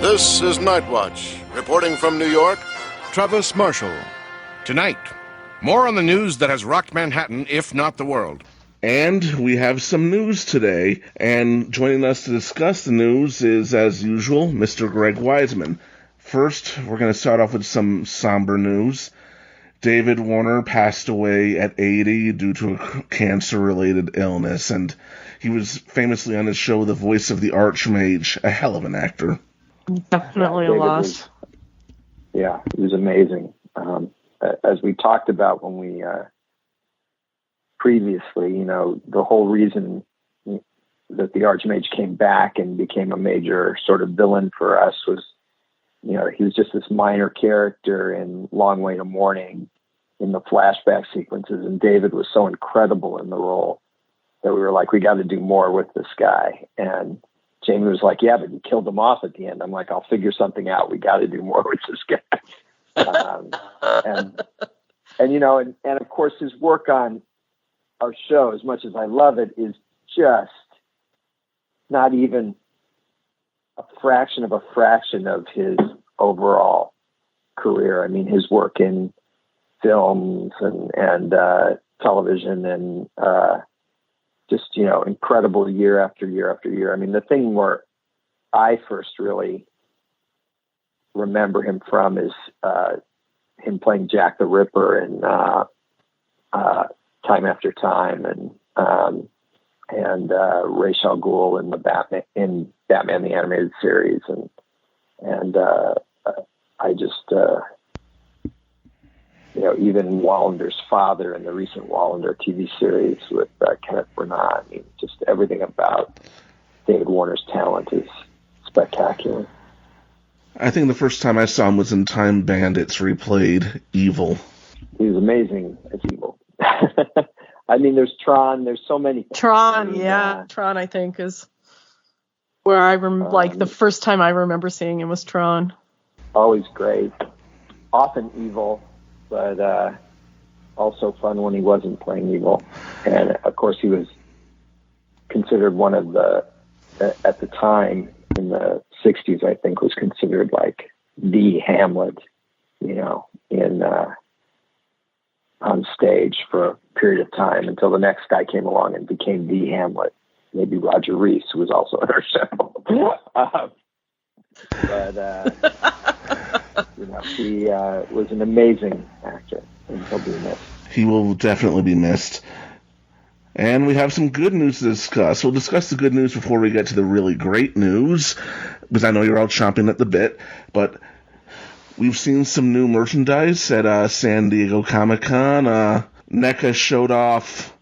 This is Night Watch, reporting from New York, Travis Marshall. Tonight, more on the news that has rocked Manhattan, if not the world. And we have some news today, and joining us to discuss the news is, as usual, Mr. Greg Weisman. First, we're going to start off with some somber news. David Warner passed away at 80 due to a cancer-related illness, and he was famously on his show The Voice of the Archmage, a hell of an actor. Definitely a loss. He was amazing. As we talked about when we previously, the whole reason that the Archmage came back and became a major sort of villain for us was, he was just this minor character in Long Way to Morning in the flashback sequences, and David was so incredible in the role that we were like, we got to do more with this guy. And Jamie was like, yeah, but you killed him off at the end. I'm like, I'll figure something out. We got to do more with this guy. And of course his work on our show, as much as I love it, is just not even a fraction of his overall career. I mean, his work in films and television and just, incredible year after year after year. I mean, the thing where I first really remember him from is him playing Jack the Ripper in Time After Time, and Ra's al Ghul in Batman the Animated Series, and I just even Wallender's father in the recent Wallander TV series with Kenneth Branagh. I mean, just everything about David Warner's talent is spectacular. I think the first time I saw him was in Time Bandits, where he played Evil. He was amazing as Evil. I mean, there's Tron. There's so many things. Tron, Tron, I think, is where I the first time I remember seeing him was Tron. Always great. Often evil, but also fun when he wasn't playing evil. And, of course, he was considered one of at the time, in the 60s, I think, was considered like the Hamlet, on stage for a period of time until the next guy came along and became the Hamlet. Maybe Roger Rees, who was also on our show. He was an amazing actor, and he'll be missed. He will definitely be missed. And we have some good news to discuss. We'll discuss the good news before we get to the really great news, because I know you're all chomping at the bit, but we've seen some new merchandise at San Diego Comic-Con. NECA showed off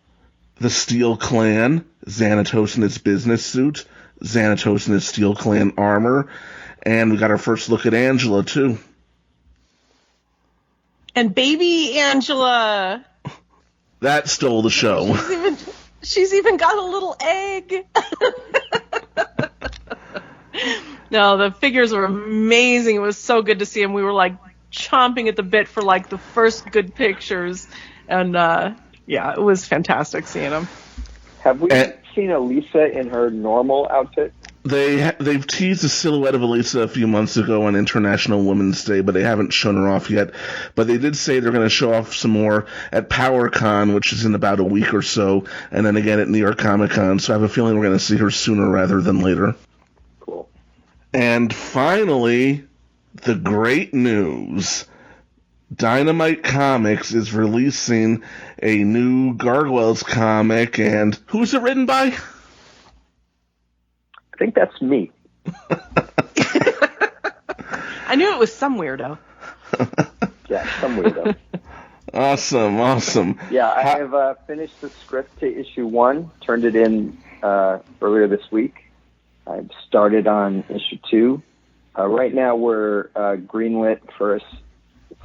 the Steel Clan, Xanatos in its business suit, Xanatos in its Steel Clan armor, and we got our first look at Angela, too. And baby Angela! That stole the show. She's even got a little egg. No, the figures were amazing. It was so good to see them. We were chomping at the bit for the first good pictures, and it was fantastic seeing them. Have we seen Elisa in her normal outfit? They've teased a silhouette of Elisa a few months ago on International Women's Day, but they haven't shown her off yet. But they did say they're going to show off some more at PowerCon, which is in about a week or so, and then again at New York Comic Con. So I have a feeling we're going to see her sooner rather than later. Cool. And finally, the great news. Dynamite Comics is releasing a new Gargoyles comic, and who's it written by? I think that's me. I knew it was some weirdo. Yeah, some weirdo. Awesome. Yeah, I have finished the script to issue 1, turned it in earlier this week. I've started on issue 2. Right now we're greenlit for a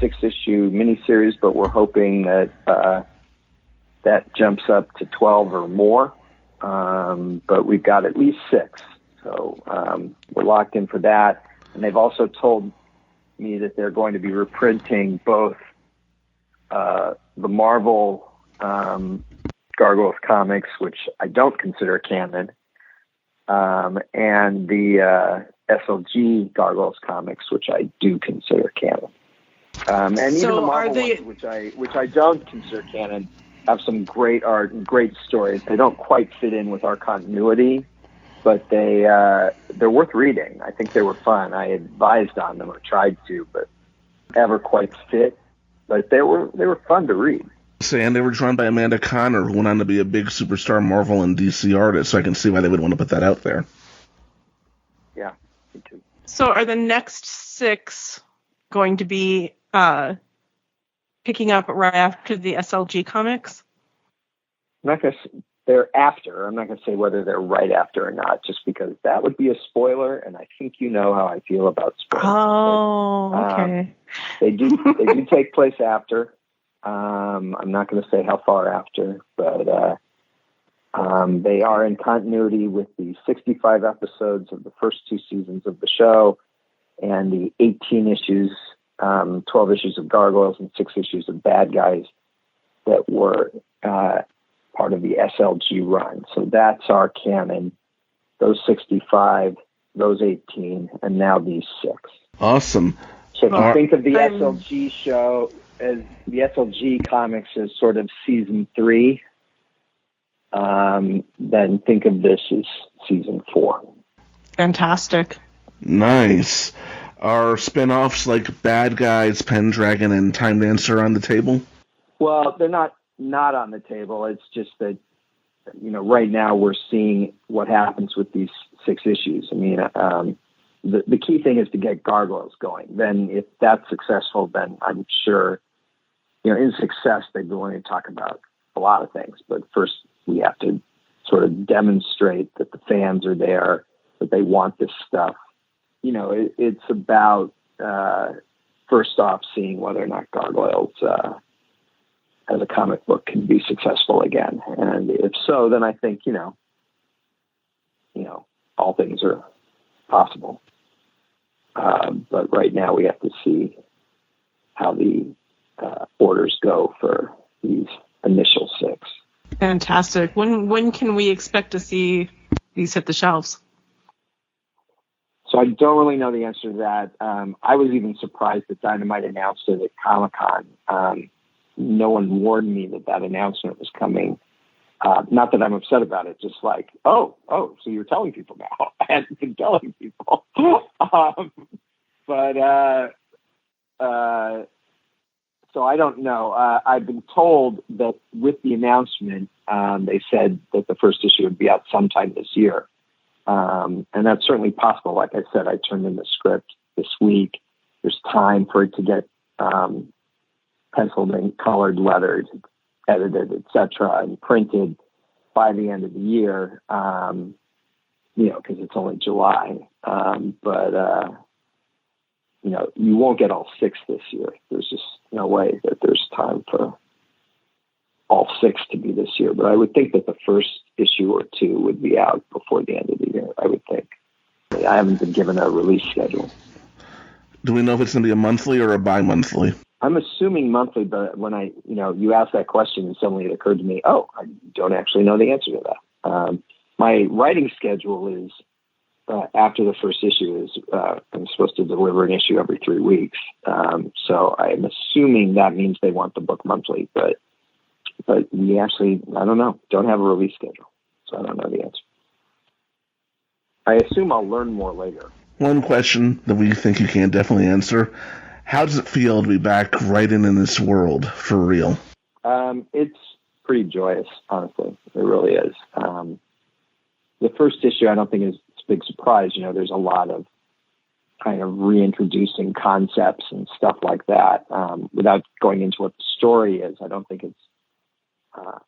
6-issue miniseries, but we're hoping that that jumps up to 12 or more. But we've got at least 6. So we're locked in for that. And they've also told me that they're going to be reprinting both the Marvel Gargoyles comics, which I don't consider canon, and SLG Gargoyles comics, which I do consider canon. And even the Marvel ones, which I don't consider canon, have some great art and great stories. They don't quite fit in with our continuity, but they're worth reading. I think they were fun. I advised on them or tried to, but never quite fit. But they were fun to read. And they were drawn by Amanda Conner, who went on to be a big superstar Marvel and DC artist, so I can see why they would want to put that out there. Yeah, me too. So are the next 6 going to be picking up right after the SLG comics? I'm not going to. They're after. I'm not going to say whether they're right after or not, just because that would be a spoiler, and I think you know how I feel about spoilers. Oh, okay. They do take place after. I'm not going to say how far after, but they are in continuity with the 65 episodes of the first 2 seasons of the show and the 18 issues, 12 issues of Gargoyles and 6 issues of Bad Guys that were part of the SLG run. So that's our canon. Those 65, those 18, and now these 6. Awesome. So if you think of the SLG show as the SLG comics as sort of season 3, then think of this as season 4. Fantastic. Nice. Are spin-offs like Bad Guys, Pendragon, and Time Dancer on the table? Well, they're not on the table. It's just that, right now we're seeing what happens with these 6 issues. I mean, the key thing is to get Gargoyles going. Then if that's successful, then I'm sure, in success, they'd be willing to talk about a lot of things. But first we have to sort of demonstrate that the fans are there, that they want this stuff. It's about, first off, seeing whether or not Gargoyles as a comic book can be successful again. And if so, then I think, all things are possible. But right now we have to see how the orders go for these initial 6. Fantastic. When can we expect to see these hit the shelves? So I don't really know the answer to that. I was even surprised that Dynamite announced it at Comic-Con. No one warned me that announcement was coming. Not that I'm upset about it, just like, so you're telling people now. I hadn't been telling people. So I don't know. I've been told that with the announcement, they said that the first issue would be out sometime this year. And that's certainly possible. Like I said, I turned in the script this week. There's time for it to get penciled and colored, lettered, edited, etc., and printed by the end of the year, because it's only July. You won't get all 6 this year. There's just no way that there's time for all 6 to be this year. But I would think that the first issue or 2 would be out before the end of the year, I would think. I haven't been given a release schedule. Do we know if it's going to be a monthly or a bi-monthly? I'm assuming monthly, but when you asked that question and suddenly it occurred to me, I don't actually know the answer to that. My writing schedule is after the first issue is I'm supposed to deliver an issue every 3 weeks. So I'm assuming that means they want the book monthly, but we actually, I don't know, don't have a release schedule. So I don't know the answer. I assume I'll learn more later. One question that we think you can definitely answer. How does it feel to be back writing in this world for real? It's pretty joyous, honestly. It really is. The first issue, I don't think is a big surprise. There's a lot of kind of reintroducing concepts and stuff like that. Without going into what the story is, I don't think it's a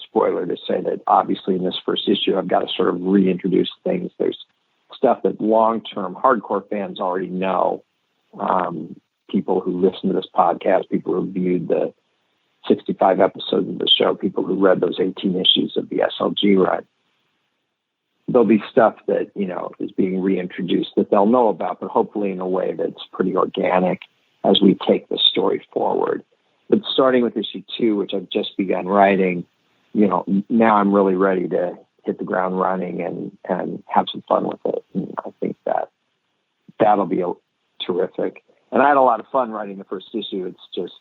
spoiler to say that obviously in this first issue, I've got to sort of reintroduce things. There's stuff that long-term hardcore fans already know. People who listen to this podcast, people who viewed the 65 episodes of the show, people who read those 18 issues of the SLG run. There'll be stuff that, is being reintroduced that they'll know about, but hopefully in a way that's pretty organic as we take the story forward. But starting with issue 2, which I've just begun writing, now I'm really ready to hit the ground running and have some fun with it. And I think that that'll be terrific. And I had a lot of fun writing the first issue. It's just,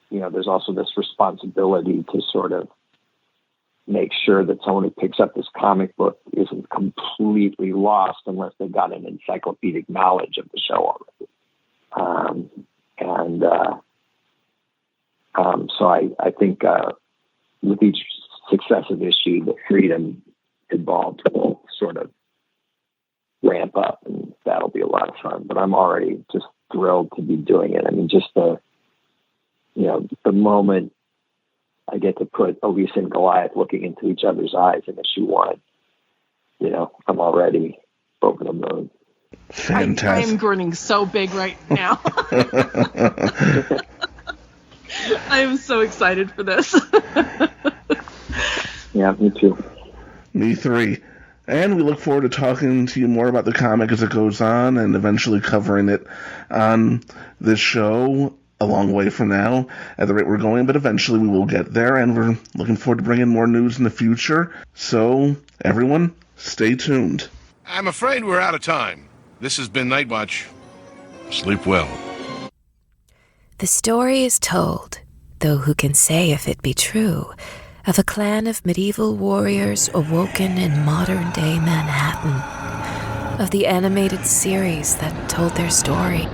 there's also this responsibility to sort of make sure that someone who picks up this comic book isn't completely lost unless they've got an encyclopedic knowledge of the show already. So I think with each successive issue, the freedom involved will sort of ramp up, and that'll be a lot of fun. But I'm already just thrilled to be doing it. I mean, just the moment I get to put Elise and Goliath looking into each other's eyes in issue 1, I'm already over the moon. Fantastic. I'm grinning so big right now. I am so excited for this. Yeah, me too. Me 3. And we look forward to talking to you more about the comic as it goes on and eventually covering it on this show a long way from now at the rate we're going, but eventually we will get there, and we're looking forward to bringing more news in the future. So, everyone, stay tuned. I'm afraid we're out of time. This has been Night Watch. Sleep well. The story is told, though who can say if it be true, of a clan of medieval warriors awoken in modern-day Manhattan, of the animated series that told their story.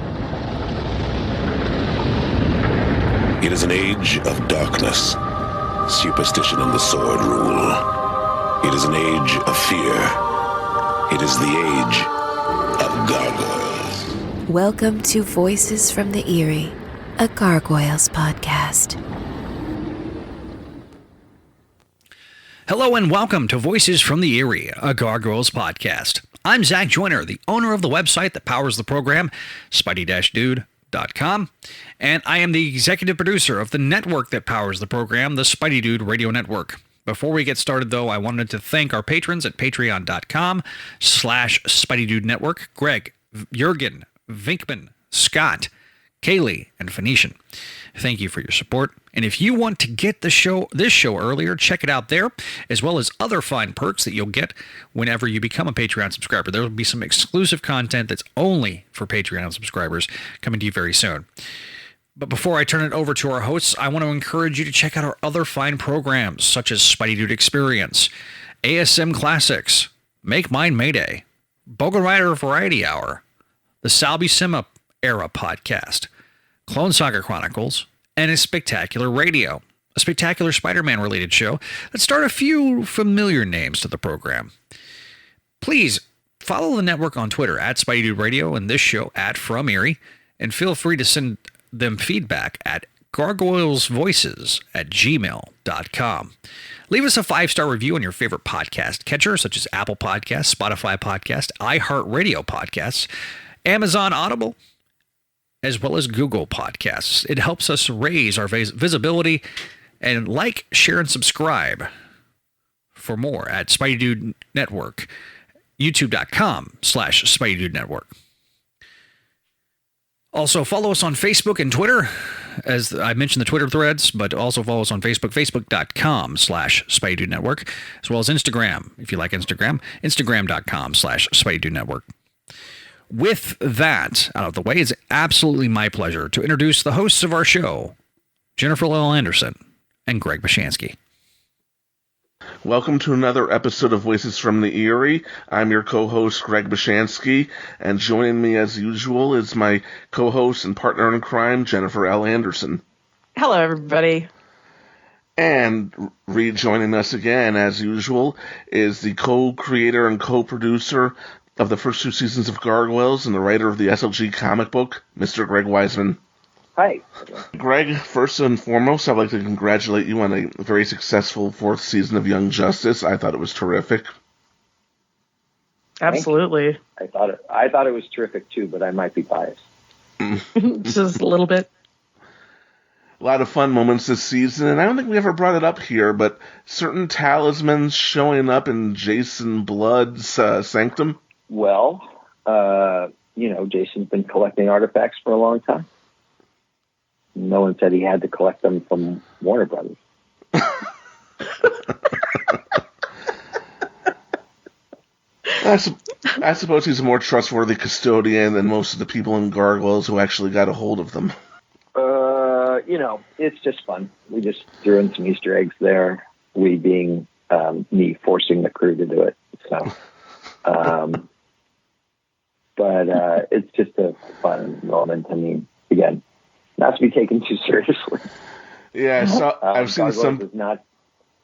It is an age of darkness. Superstition and the sword rule. It is an age of fear. It is the age of gargoyles. Welcome to Voices from the Eyrie, a Gargoyles podcast. Hello and welcome to Voices from the Eyrie, a Gargoyles podcast. I'm Zach Joyner, the owner of the website that powers the program, Spidey-Dude.com, and I am the executive producer of the network that powers the program, the Spidey Dude Radio Network. Before we get started, though, I wanted to thank our patrons at patreon.com/SpideyDude Network, Greg, Jurgen, Vinkman, Scott, Kaylee, and Phoenician. Thank you for your support. And if you want to get this show earlier, check it out there, as well as other fine perks that you'll get whenever you become a Patreon subscriber. There will be some exclusive content that's only for Patreon subscribers coming to you very soon. But before I turn it over to our hosts, I want to encourage you to check out our other fine programs, such as Spidey Dude Experience, ASM Classics, Make Mine Mayday, Bogan Rider Variety Hour, the Sal Buscema Era Podcast, Clone Saga Chronicles, and a Spectacular Radio, a Spectacular Spider-Man related show that starred a few familiar names to the program. Please follow the network on Twitter at Spidey Dude Radio and this show at From Eyrie, and feel free to send them feedback at gargoylesvoices@gmail.com. Leave us a 5-star review on your favorite podcast catcher, such as Apple Podcasts, Spotify Podcasts, iHeartRadio Podcasts, Amazon Audible, as well as Google Podcasts. It helps us raise our visibility, and like, share, and subscribe for more at Spidey Dude Network, youtube.com/Spidey Dude Network. Also, follow us on Facebook and Twitter, as I mentioned the Twitter threads, but also follow us on Facebook, facebook.com/Spidey Dude Network, as well as Instagram, if you like Instagram, instagram.com/Spidey Dude Network. With that out of the way, it's absolutely my pleasure to introduce the hosts of our show, Jennifer L. Anderson and Greg Bashansky. Welcome to another episode of Voices from the Eyrie. I'm your co-host, Greg Bashansky, and joining me as usual is my co-host and partner in crime, Jennifer L. Anderson. Hello, everybody. And rejoining us again, as usual, is the co-creator and co-producer of the first 2 seasons of Gargoyles and the writer of the SLG comic book, Mr. Greg Weisman. Hi. Greg, first and foremost, I'd like to congratulate you on a very successful 4th season of Young Justice. I thought it was terrific. Absolutely. I thought it was terrific too, but I might be biased. Just a little bit. A lot of fun moments this season, and I don't think we ever brought it up here, but certain talismans showing up in Jason Blood's sanctum. Well, Jason's been collecting artifacts for a long time. No one said he had to collect them from Warner Brothers. I suppose he's a more trustworthy custodian than most of the people in Gargoyles who actually got a hold of them. It's just fun. We just threw in some Easter eggs there. We being me forcing the crew to do it. So, but it's just a fun moment. I mean, again, not to be taken too seriously. Yeah, so I've seen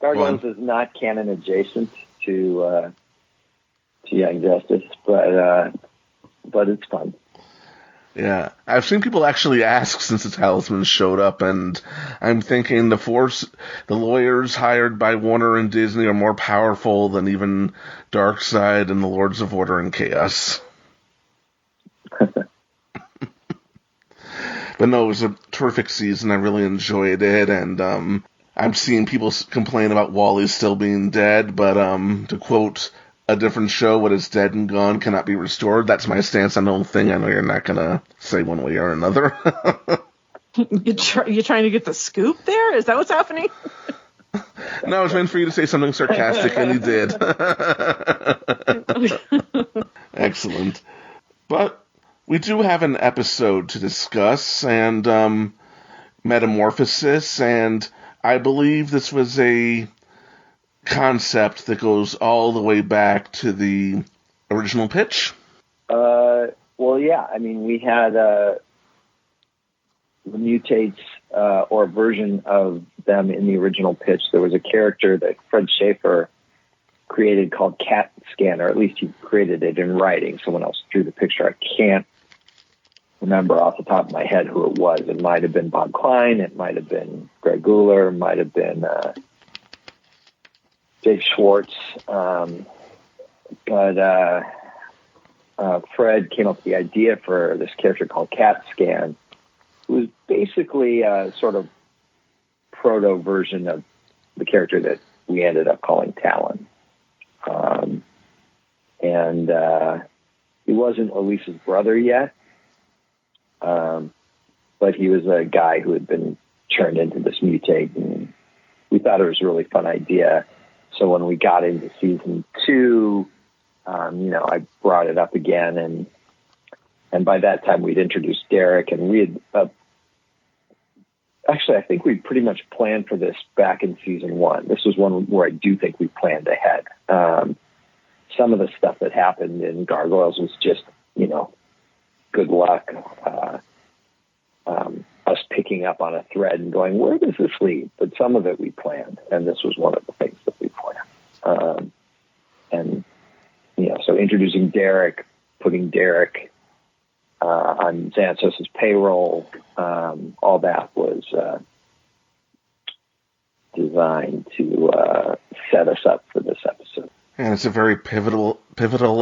Gargoyles is not canon adjacent to Young Justice, but it's fun. Yeah, I've seen people actually ask since the Talisman showed up, and I'm thinking the lawyers hired by Warner and Disney are more powerful than even Darkseid and the Lords of Order and Chaos. But no, it was a terrific season. I really enjoyed it, and I'm seeing people complain about Wally still being dead, but to quote a different show, what is dead and gone cannot be restored. That's my stance on the whole thing. I know you're not going to say one way or another. You're trying to get the scoop there? Is that what's happening? No, I was waiting for you to say something sarcastic, and you did. Excellent. But we do have an episode to discuss, and Metamorphosis, and I believe this was a concept that goes all the way back to the original pitch. Well, yeah. I mean, we had the mutates or a version of them in the original pitch. There was a character that Fred Schaefer created called Cat Scan, or at least he created it in writing. Someone else drew the picture. I can't remember off the top of my head who it was. It might have been Bob Klein. It might have been Greg Guler. It might have been Dave Schwartz, but Fred came up with the idea for this character called Cat Scan, who was basically a sort of proto version of the character that we ended up calling Talon. And he wasn't Elise's brother yet, but he was a guy who had been turned into this mutate, and we thought it was a really fun idea. So when we got into season 2, I brought it up again, and by that time we'd introduced Derek, and we had actually I think we pretty much planned for this back in season 1. This was one where I do think we planned ahead. Some of the stuff that happened in Gargoyles was just good luck. Us picking up on a thread and going, where does this lead? But some of it we planned, and this was one of the things that we planned. So introducing Derek, putting Derek on Xanthos' payroll, all that was designed to set us up for this episode. And it's a very pivotal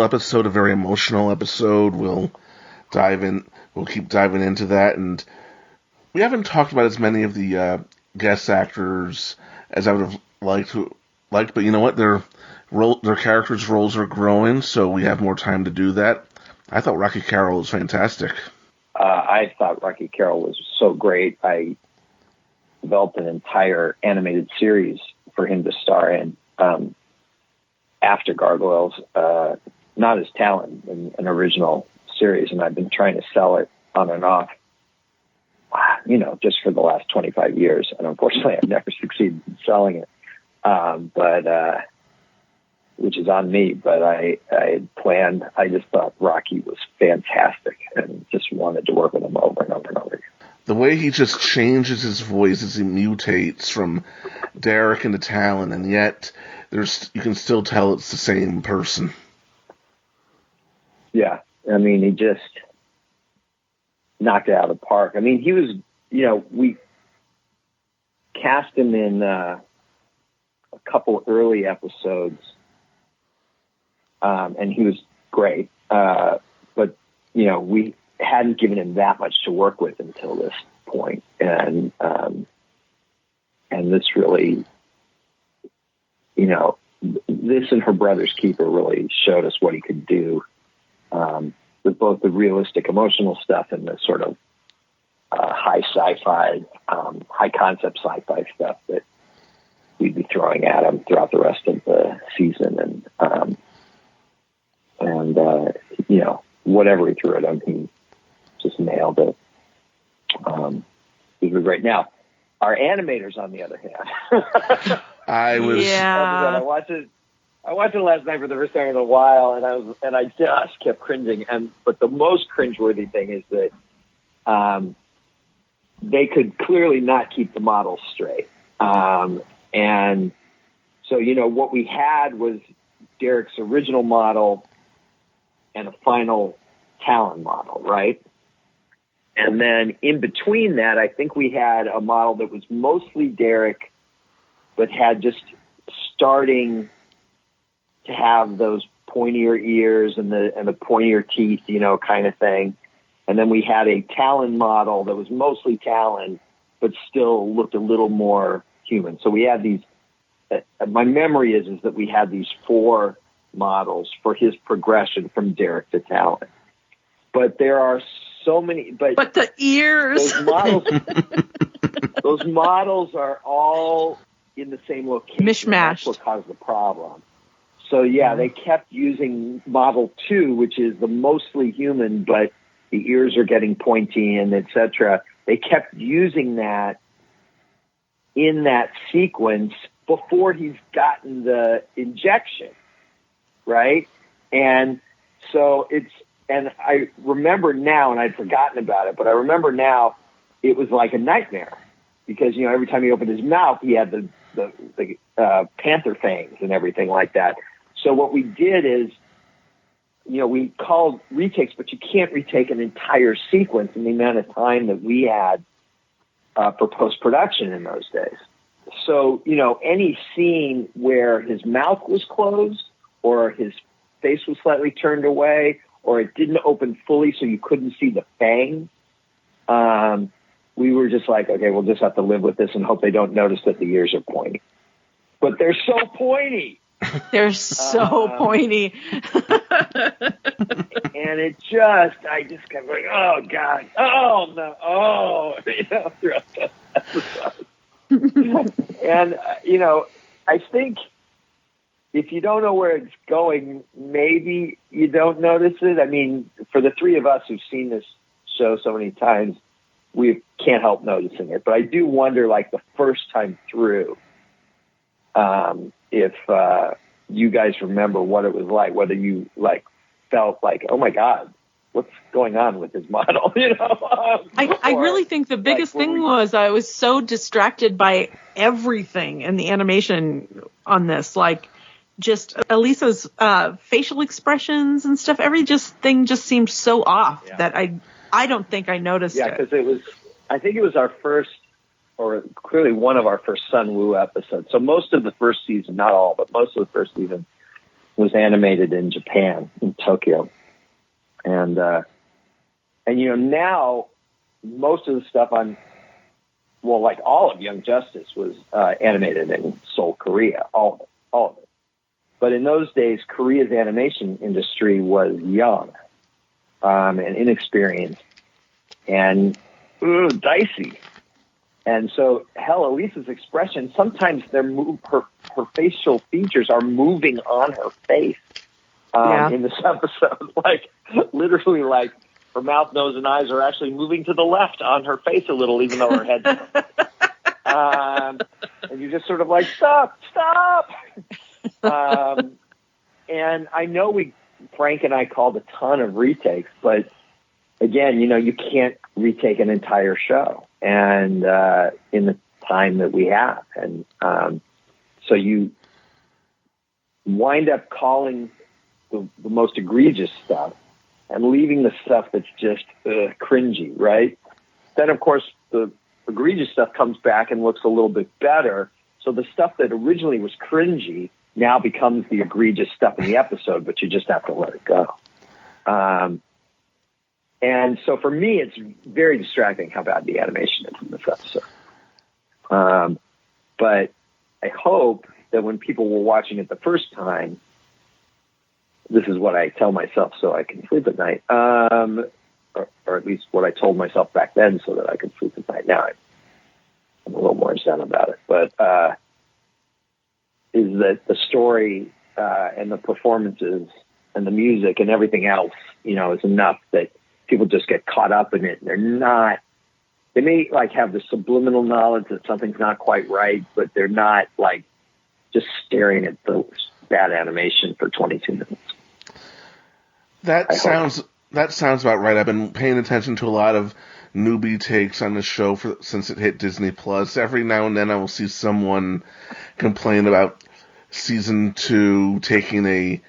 episode, a very emotional episode. We'll keep diving into that, and we haven't talked about as many of the guest actors as I would have liked, but you know what? Their characters' roles are growing, so we have more time to do that. I thought Rocky Carroll was fantastic. I thought Rocky Carroll was so great. I developed an entire animated series for him to star in after Gargoyles, not as Talon in an original series, and I've been trying to sell it on and off, just for the last 25 years. And unfortunately, I've never succeeded in selling it, but which is on me. But I had planned. I just thought Rocky was fantastic and just wanted to work with him over and over and over again. The way he just changes his voice as he mutates from Derek into Talon, and yet you can still tell it's the same person. Yeah. I mean, he just knocked it out of the park. I mean, he was, we cast him in a couple early episodes, and he was great. But, we hadn't given him that much to work with until this point. And this really, this and Her Brother's Keeper really showed us what he could do. With both the realistic emotional stuff and the sort of high sci-fi, high concept sci-fi stuff that we'd be throwing at him throughout the rest of the season. And And, you know, whatever he threw at him, he just nailed it. It was great. Now, our animators, on the other hand, I watched it last night for the first time in a while, and I just kept cringing. But the most cringeworthy thing is that they could clearly not keep the models straight. And so, you know, what we had was Derek's original model and a final Talon model, right? And then in between that, I think we had a model that was mostly Derek, but had just starting to have those pointier ears and the pointier teeth, you know, kind of thing. And then we had a Talon model that was mostly Talon, but still looked a little more human. So we had these, my memory is that we had these 4 models for his progression from Derek to Talon. But there are so many, but the ears, those models are all in the same location. Mishmashed. That's what caused the problem. So yeah, they kept using model 2, which is the mostly human, but the ears are getting pointy and etc. They kept using that in that sequence before he's gotten the injection, right? And so and I remember now, and I'd forgotten about it, but I remember now it was like a nightmare because, you know, every time he opened his mouth, he had the panther fangs and everything like that. So what we did is, you know, we called retakes, but you can't retake an entire sequence in the amount of time that we had for post-production in those days. So, you know, any scene where his mouth was closed or his face was slightly turned away or it didn't open fully so you couldn't see the fang, we were just like, okay, we'll just have to live with this and hope they don't notice that the ears are pointy. But they're so pointy. They're so pointy. And I just kept going, oh, God, oh, no, oh, you know, throughout the episode. And, you know, I think if you don't know where it's going, maybe you don't notice it. I mean, for the 3 of us who've seen this show so many times, we can't help noticing it. But I do wonder, like, the first time through, if you guys remember what it was like, whether you, like, felt like, oh, my God, what's going on with his model? You know, I really think the biggest thing was I was so distracted by everything in the animation on this, like just Elisa's facial expressions and stuff. Thing just seemed so off that I don't think I noticed it. Yeah, because I think it was our first, or clearly one of our first Sun Wu episodes. So most of the first season, not all, but most of the first season was animated in Japan, in Tokyo. And you know, now most of the stuff like all of Young Justice was animated in Seoul, Korea, all of it. But in those days, Korea's animation industry was young and inexperienced and dicey. And so, Elisa's expression, sometimes her facial features are moving on her face in this episode. Like, literally, like, her mouth, nose, and eyes are actually moving to the left on her face a little, even though her head's and you're just sort of like, stop! And I know Frank and I called a ton of retakes, but again, you know, you can't retake an entire show and in the time that we have. And so you wind up calling the most egregious stuff and leaving the stuff that's just cringy, right? Then, of course, the egregious stuff comes back and looks a little bit better. So the stuff that originally was cringy now becomes the egregious stuff in the episode, but you just have to let it go. And so for me, it's very distracting how bad the animation is in this episode. But I hope that when people were watching it the first time, this is what I tell myself so I can sleep at night, or at least what I told myself back then so that I could sleep at night. Now I'm a little more zen about it, but is that the story and the performances and the music and everything else, is enough that people just get caught up in it. They may like have the subliminal knowledge that something's not quite right, but they're not like just staring at the bad animation for 22 minutes. That sounds about right. I've been paying attention to a lot of newbie takes on the show since it hit Disney Plus. Every now and then I will see someone complain about season 2 taking a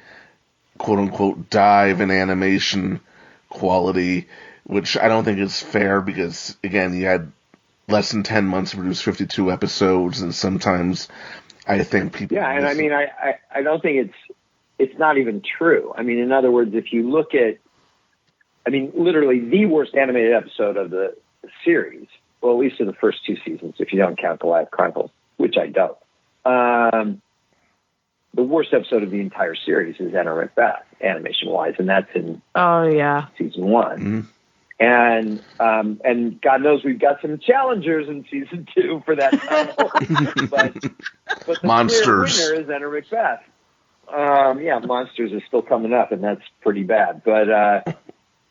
quote unquote dive in animation quality, which I don't think is fair because, again, you had less than 10 months to produce 52 episodes, and sometimes I think people... Yeah, and I mean, I don't think it's not even true. I mean, in other words, if you look at, literally the worst animated episode of the series, well, at least of the first 2 seasons, if you don't count the Live Chronicles, which I don't. The worst episode of the entire series is Enter Macbeth, animation-wise, and that's in season 1. Mm-hmm. And God knows we've got some challengers in season 2 for that title. but the Monsters. clear winner is Enter Macbeth. Monsters is still coming up, and that's pretty bad. But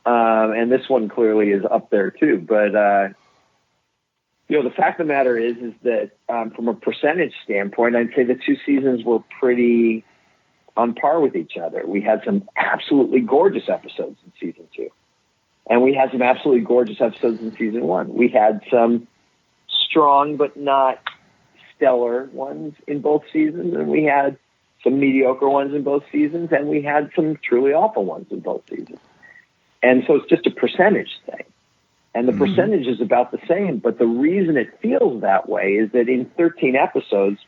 and this one clearly is up there too. But the fact of the matter is that from a percentage standpoint, I'd say the 2 seasons were pretty on par with each other. We had some absolutely gorgeous episodes in season 2. And we had some absolutely gorgeous episodes in season 1. We had some strong but not stellar ones in both seasons, and we had some mediocre ones in both seasons, and we had some truly awful ones in both seasons. And so it's just a percentage thing. And the percentage is about the same, but the reason it feels that way is that in 13 episodes,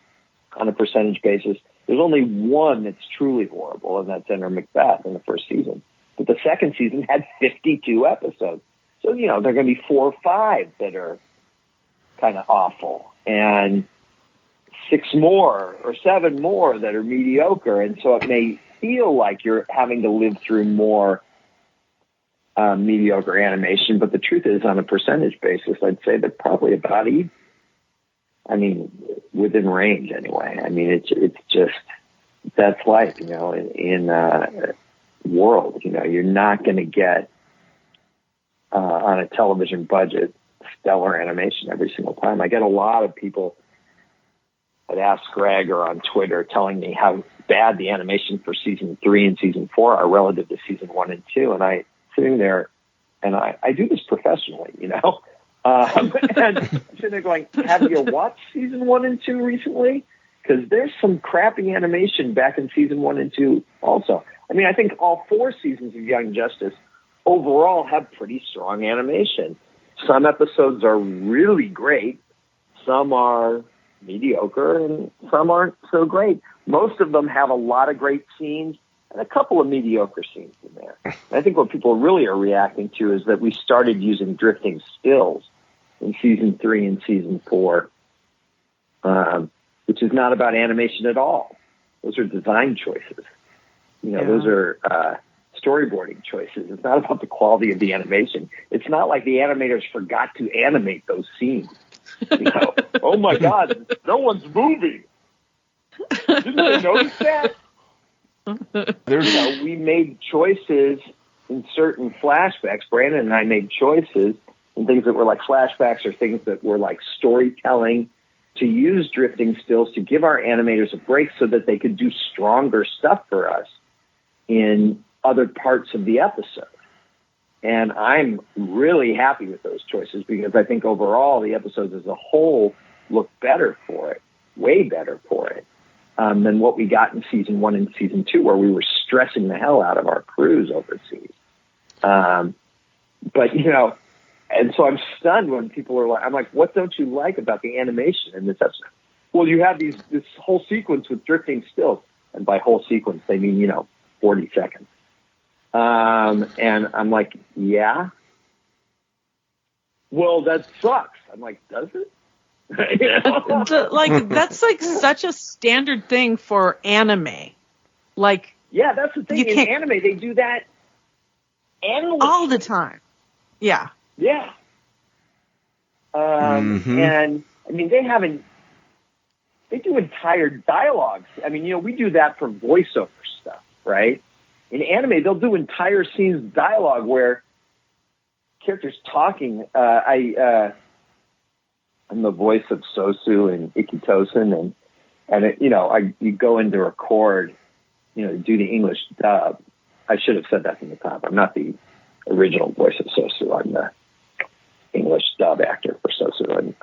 on a percentage basis, there's only one that's truly horrible, and that's Enter Macbeth in the first season. But the second season had 52 episodes. So, there are going to be 4 or 5 that are kind of awful, and 6 more or 7 more that are mediocre. And so it may feel like you're having to live through more mediocre animation, but the truth is, on a percentage basis, I'd say that probably about even. Within range anyway. It's just, that's life, in world. You're not going to get on a television budget stellar animation every single time. I get a lot of people that ask Greg or on Twitter telling me how bad the animation for season 3 and season 4 are relative to season 1 and 2, and I sitting there, and I do this professionally, and I'm sitting there going, have you watched season 1 and 2 recently? Because there's some crappy animation back in season 1 and 2 also. I think all 4 seasons of Young Justice overall have pretty strong animation. Some episodes are really great. Some are mediocre, and some aren't so great. Most of them have a lot of great scenes and a couple of mediocre scenes in there. And I think what people really are reacting to is that we started using drifting stills in season 3 and season 4, which is not about animation at all. Those are design choices. Those are storyboarding choices. It's not about the quality of the animation. It's not like the animators forgot to animate those scenes. Oh my God, no one's moving. Didn't they notice that? We made choices in certain flashbacks. Brandon and I made choices in things that were like flashbacks or things that were like storytelling, to use drifting stills to give our animators a break so that they could do stronger stuff for us in other parts of the episode. And I'm really happy with those choices because I think overall the episodes as a whole look better for it, way better for it, than what we got in season 1 and season 2, where we were stressing the hell out of our crews overseas. And so I'm stunned when people are like, I'm like, what don't you like about the animation in this episode? Well, you have this whole sequence with drifting stills. And by whole sequence, they mean, 40 seconds. And I'm like, yeah. Well, that sucks. I'm like, does it? That's like such a standard thing for anime. Yeah, that's the thing. In anime, they do that endlessly. All the time. Yeah. Yeah. And they do entire dialogues. We do that for voiceover stuff, right? in anime, they'll do entire scenes of dialogue where characters talking. I'm the voice of Sosu and Ikitosen, and it, you go in to record, do the English dub. I should have said that from the top. I'm not the original voice of Sosu. I'm the English dub actor for Sosu. And,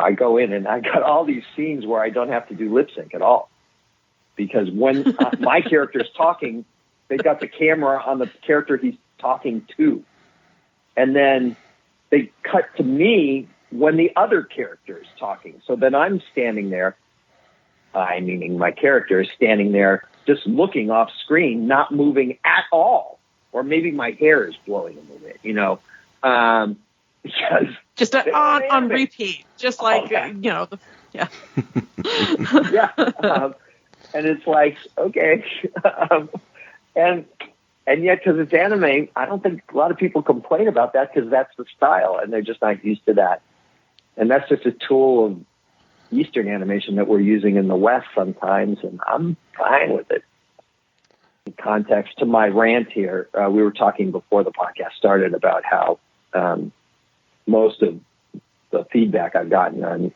I go in and I got all these scenes where I don't have to do lip sync at all. Because when my character's talking, they got the camera on the character he's talking to. And then they cut to me when the other character is talking. So then I'm standing there, meaning my character is standing there just looking off screen, not moving at all. Or maybe my hair is blowing a little bit, because just on repeat, just like, yeah. Yeah. And it's like, okay. And yet, because it's anime, I don't think a lot of people complain about that because that's the style and they're just not used to that. And that's just a tool of Eastern animation that we're using in the West sometimes, and I'm fine with it. In context to my rant here, we were talking before the podcast started about how most of the feedback I've gotten on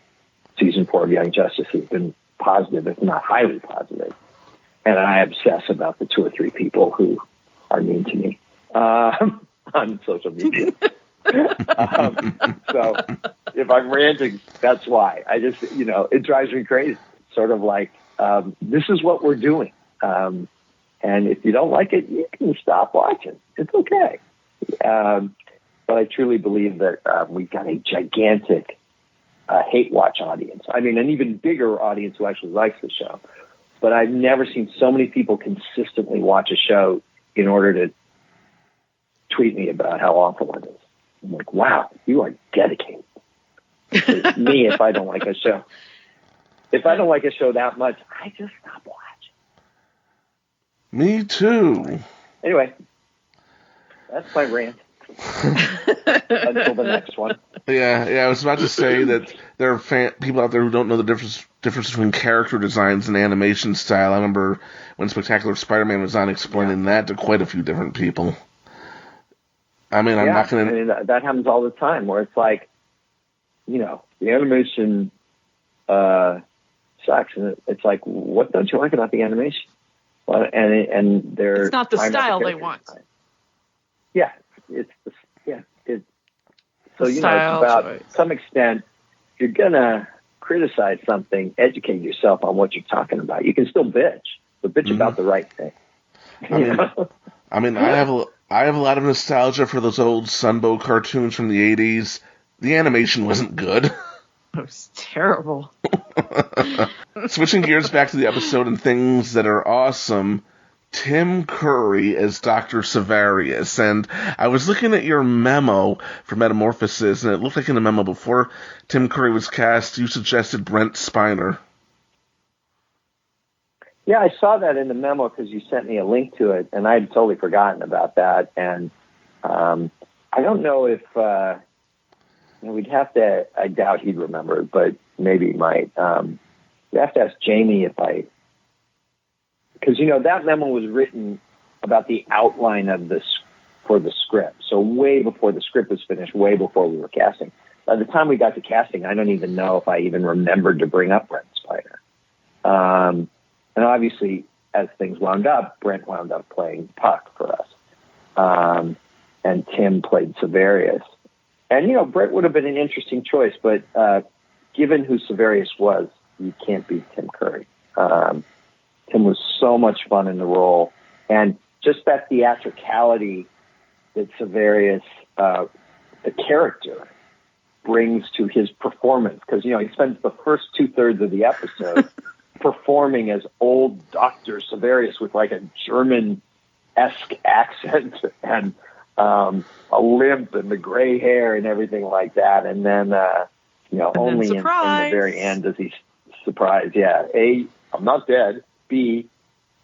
season 4 of Young Justice has been positive, if not highly positive. And I obsess about the 2 or 3 people who are mean to me on social media. So if I'm ranting, that's why. I just, it drives me crazy. It's sort of like, this is what we're doing. And if you don't like it, you can stop watching. It's okay. But I truly believe that we've got a gigantic hate watch audience. I mean, an even bigger audience who actually likes the show. But I've never seen so many people consistently watch a show in order to tweet me about how awful it is. I'm like, wow, you are dedicated. Me, if I don't like a show that much, I just stop watching. Me too. Anyway, that's my rant. Until the next one. Yeah, I was about to say that there are people out there who don't know the difference between character designs and animation style. I remember when Spectacular Spider-Man was on explaining that to quite a few different people. I mean, I'm not going to... that happens all the time, where it's like, the animation sucks, and it's like, what don't you like about the animation? Well, and they're... It's not the style they want. Yeah, so, it's about, to some extent, if you're going to criticize something, educate yourself on what you're talking about. You can still bitch, but bitch about the right thing. I have a lot of nostalgia for those old Sunbow cartoons from the 80s. The animation wasn't good. It was terrible. Switching gears back to the episode and things that are awesome, Tim Curry as Dr. Severius. And I was looking at your memo for Metamorphosis, and it looked like in the memo before Tim Curry was cast, you suggested Brent Spiner. Yeah, I saw that in the memo because you sent me a link to it, and I had totally forgotten about that. And I don't know if we'd have to. I doubt he'd remember, but maybe he might. You have to ask Jamie because that memo was written about the outline of for the script. So way before the script was finished, way before we were casting. By the time we got to casting, I don't even know if I even remembered to bring up Brent Spiner. And obviously, as things wound up, Brent wound up playing Puck for us. And Tim played Severius. And, Brent would have been an interesting choice, but given who Severius was, you can't beat Tim Curry. Tim was so much fun in the role. And just that theatricality that Severius, the character, brings to his performance. Because, he spends the first 2/3 of the episode performing as old Dr. Severius with like a German-esque accent and a limp and the gray hair and everything like that. And then, only in the very end does he surprise. Yeah. A, I'm not dead. B,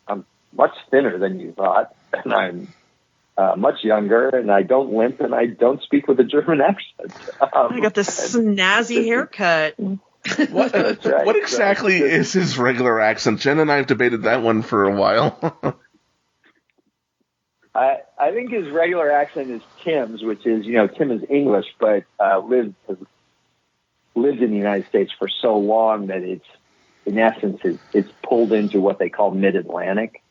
I'm much thinner than you thought. And I'm much younger, and I don't limp, and I don't speak with a German accent. I got this snazzy haircut. What, right, what exactly is his regular accent? Jen and I have debated that one for a while. I think his regular accent is Tim's, which is, Tim is English, but lived in the United States for so long that it's, in essence, it's pulled into what they call mid-Atlantic,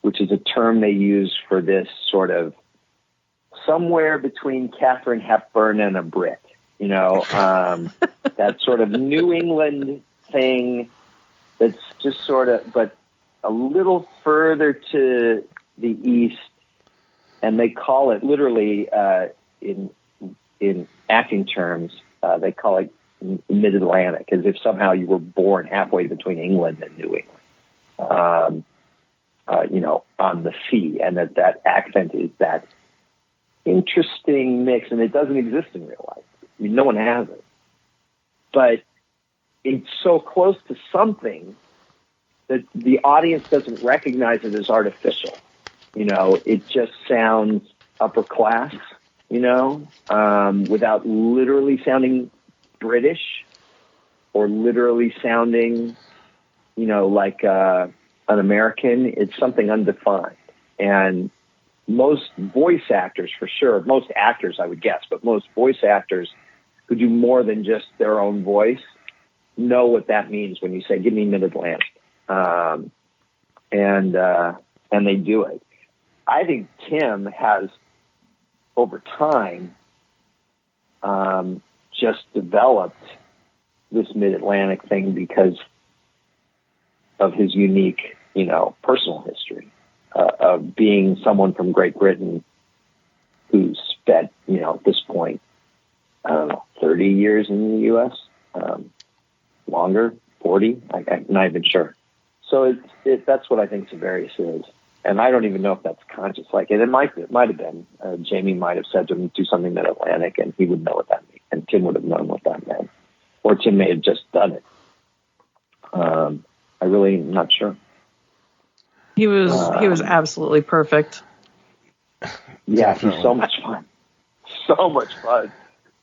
which is a term they use for this sort of somewhere between Katharine Hepburn and a Brit, that sort of New England thing that's just sort of, but a little further to the east, and they call it literally in acting terms, they call it mid-Atlantic, as if somehow you were born halfway between England and New England, on the sea, and that accent is that interesting mix, and it doesn't exist in real life. I mean, no one has it, but it's so close to something that the audience doesn't recognize it as artificial. It just sounds upper class, without literally sounding British or literally sounding, like an American. It's something undefined. And most voice actors, for sure, most actors, I would guess, but most voice actors who do more than just their own voice know what that means when you say, give me mid-Atlantic. And they do it. I think Tim has, over time, just developed this mid-Atlantic thing because of his unique, personal history of being someone from Great Britain who's spent, at this point, I don't know, 30 years in the U.S., longer, 40, I'm not even sure. So that's what I think Severius is. And I don't even know if that's conscious. It might have been. Jamie might have said to him, do something mid-Atlantic, and he would know what that meant. And Tim would have known what that meant. Or Tim may have just done it. I really am not sure. He was absolutely perfect. Yeah, he's so much fun. So much fun.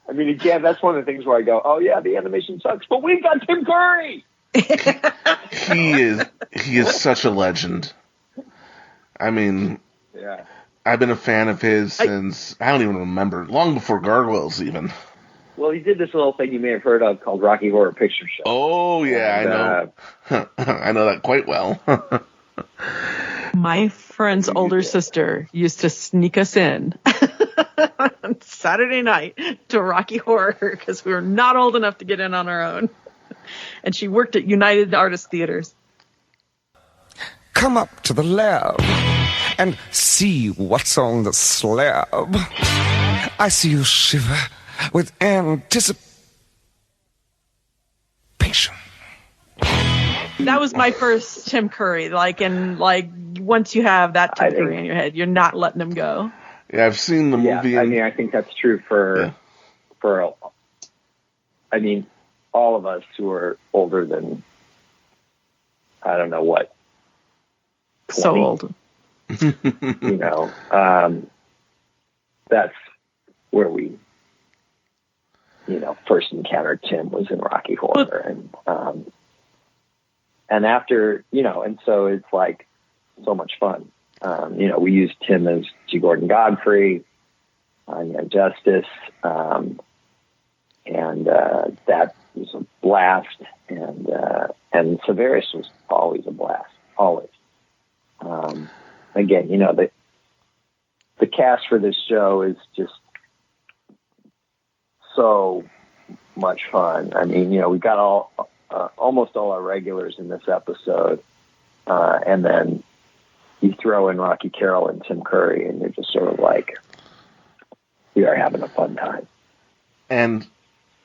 I mean, again, that's one of the things where I go, oh yeah, the animation sucks, but we've got Tim Curry. He is such a legend. I mean, yeah. I've been a fan of his since, I don't even remember, long before Gargoyles even. Well, he did this little thing you may have heard of called Rocky Horror Picture Show. Oh, yeah, I know. I know that quite well. My friend's older sister used to sneak us in on Saturday night to Rocky Horror because we were not old enough to get in on our own. And she worked at United Artists Theaters. Come up to the lab and see what's on the slab. I see you shiver with anticipation. That was my first Tim Curry. Once you have that Tim Curry in your head, you're not letting him go. Yeah, I've seen the movie. I think that's true for all of us who are older than, I don't know what. 20, so old. That's where we, first encountered Tim was in Rocky Horror. And after, and so it's like so much fun. We used Tim as G. Gordon Godfrey, Justice, and that was a blast. And Severius was always a blast, always. Again, the cast for this show is just so much fun. I mean, we got almost all our regulars in this episode, and then you throw in Rocky Carroll and Tim Curry, and you're just sort of like, we are having a fun time. And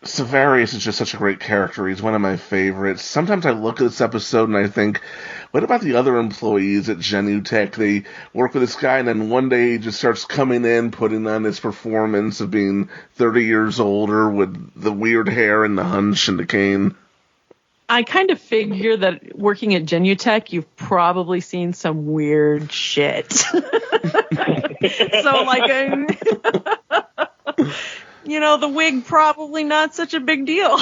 Severius is just such a great character. He's one of my favorites. Sometimes I look at this episode and I think, what about the other employees at Genutech? They work with this guy, and then one day he just starts coming in, putting on this performance of being 30 years older with the weird hair and the hunch and the cane. I kind of figure that working at Genutech, you've probably seen some weird shit. So, the wig probably not such a big deal.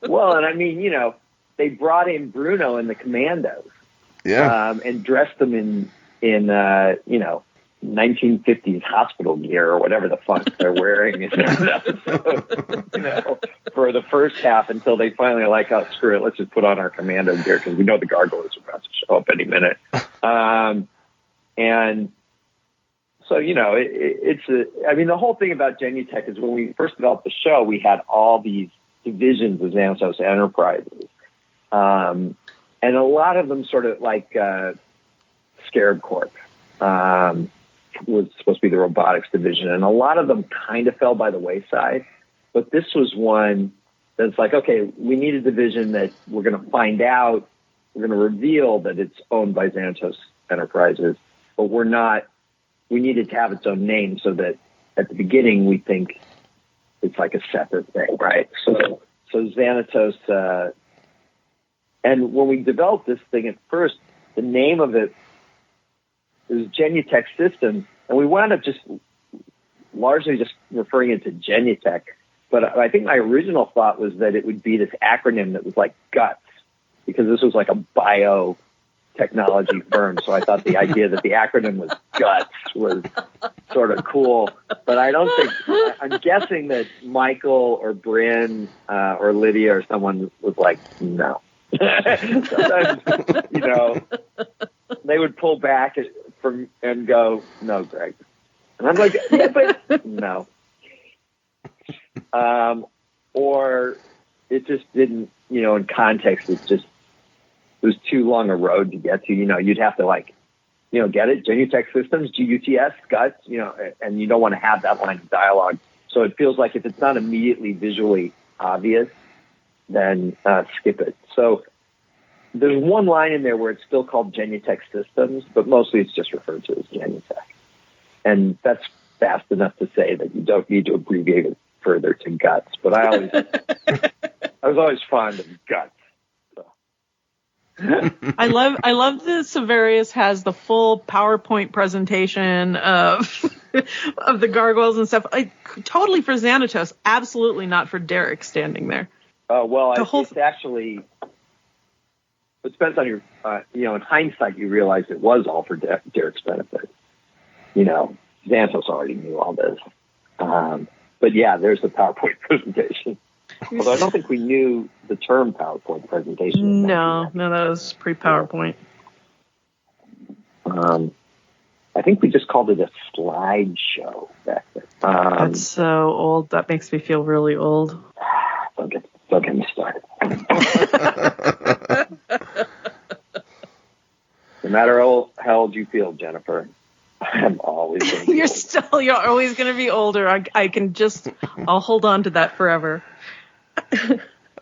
Well, and I mean, they brought in Bruno and the Commandos. Yeah. And dressed them in 1950s hospital gear or whatever the fuck they're wearing in that episode, for the first half until they finally like, oh, screw it, let's just put on our commando gear because we know the gargoyles are about to show up any minute. And so, the whole thing about Genutech is when we first developed the show, we had all these divisions of Xanatos Enterprises. And a lot of them sort of like Scarab Corp was supposed to be the robotics division. And a lot of them kind of fell by the wayside. But this was one that's like, okay, we need a division that we're going to find out. We're going to reveal that it's owned by Xanatos Enterprises. But we needed to have its own name so that at the beginning we think it's like a separate thing, right? So Xanatos, and when we developed this thing at first, the name of it was Genutech Systems, and we wound up just largely just referring it to Genutech. But I think my original thought was that it would be this acronym that was like GUTS, because this was like a biotechnology firm. So I thought the idea that the acronym was GUTS was sort of cool. But I'm guessing that Michael or Bryn or Lydia or someone was like, no. Sometimes, they would pull back and go, no, Greg. And I'm like, yeah, but no. Or it just didn't, in context, it was too long a road to get to. You'd have to get it, Genutech Systems, GUTS, GUTS, and you don't want to have that line of dialogue. So it feels like if it's not immediately visually obvious, then skip it. So there's one line in there where it's still called Genutech Systems, but mostly it's just referred to as Genutech. And that's fast enough to say that you don't need to abbreviate it further to GUTS. But I was always fond of GUTS. So. I love that Severius has the full PowerPoint presentation of the gargoyles and stuff. Totally for Xanatos, absolutely not for Derek standing there. It's actually, it depends on your, in hindsight, you realize it was all for Derek's benefit. Xanatos already knew all this. But yeah, there's the PowerPoint presentation. Although I don't think we knew the term PowerPoint presentation. No, that was pre-PowerPoint. I think we just called it a slideshow back then. That's so old. That makes me feel really old. Don't get me started. No matter how old you feel, Jennifer, I'm always going to be You're always going to be older. I'll hold on to that forever.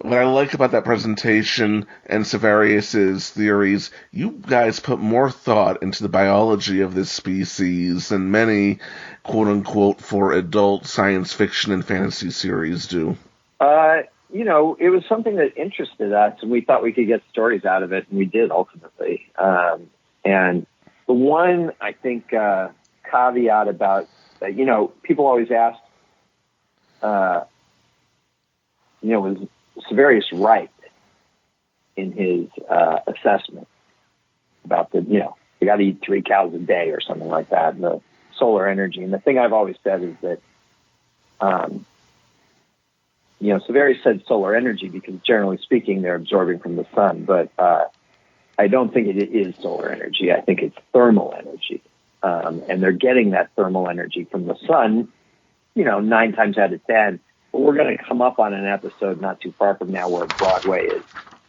What I like about that presentation and Severius's theories, you guys put more thought into the biology of this species than many quote-unquote for adult science fiction and fantasy series do. It was something that interested us, and we thought we could get stories out of it, and we did ultimately. And the one, I think, caveat about, people always ask, was Severius right in his assessment about you got to eat 3 cows a day or something like that, and the solar energy. And the thing I've always said is that, Severius said solar energy because generally speaking, they're absorbing from the sun, but I don't think it is solar energy. I think it's thermal energy. And they're getting that thermal energy from the sun, 9 times out of 10. But we're going to come up on an episode not too far from now where Broadway is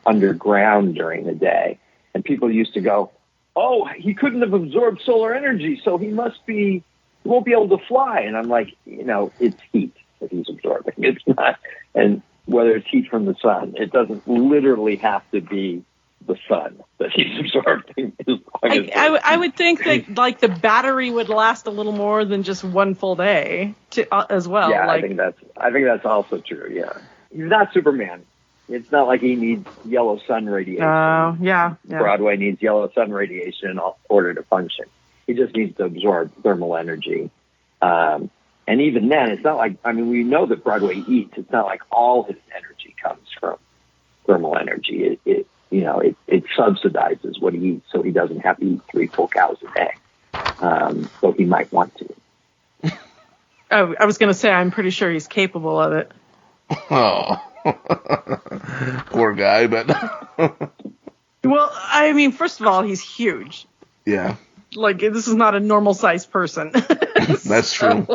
underground during the day. And people used to go, oh, he couldn't have absorbed solar energy, so he won't be able to fly. And I'm like, it's heat that he's absorbing. It's not, and whether it's heat from the sun, it doesn't literally have to be the sun that he's absorbing. I would think that the battery would last a little more than just one full day as well. Yeah, I think that's also true. Yeah, he's not Superman. It's not like he needs yellow sun radiation. Yeah. Broadway needs yellow sun radiation in order to function. He just needs to absorb thermal energy, and And even then, it's not like, I mean, we know that Broadway eats. It's not like all his energy comes from thermal energy. It subsidizes what he eats, so he doesn't have to eat 3 full cows a day. So he might want to. I was going to say, I'm pretty sure he's capable of it. Oh, poor guy, but Well, I mean, first of all, he's huge. yeah, Like, this is not a normal sized person. that's true.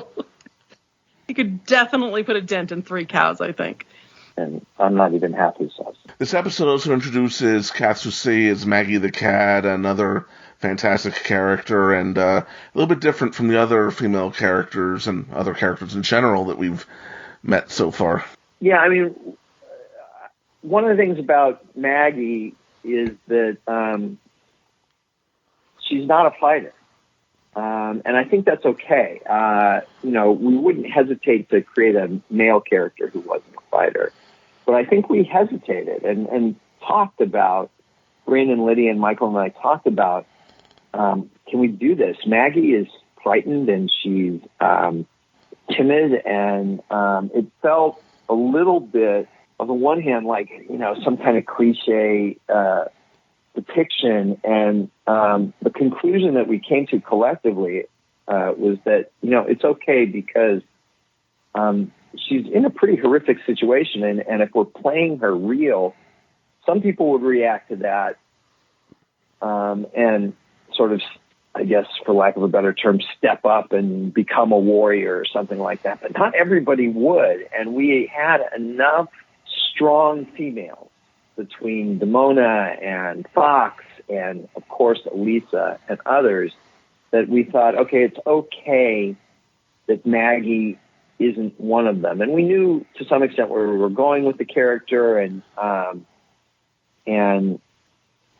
He could definitely put a dent in 3 cows, I think. And I'm not even half his size. This episode also introduces Kath Soucie as Maggie the Cat, another fantastic character, and a little bit different from the other female characters and other characters in general that we've met so far. Yeah, I mean, one of the things about Maggie is that she's not a fighter. And I think that's okay. We wouldn't hesitate to create a male character who wasn't a fighter. But I think we hesitated and talked about, Brandon, Lydia, and Michael and I talked about, can we do this? Maggie is frightened and she's timid, and it felt a little bit, on the one hand, like, some kind of cliche depiction. And the conclusion that we came to collectively was that, it's okay because she's in a pretty horrific situation. And if we're playing her real, some people would react to that and sort of, I guess, for lack of a better term, step up and become a warrior or something like that. But not everybody would. And we had enough strong females between Damona and Fox and, of course, Elisa and others that we thought, okay, it's okay that Maggie isn't one of them. And we knew to some extent where we were going with the character, and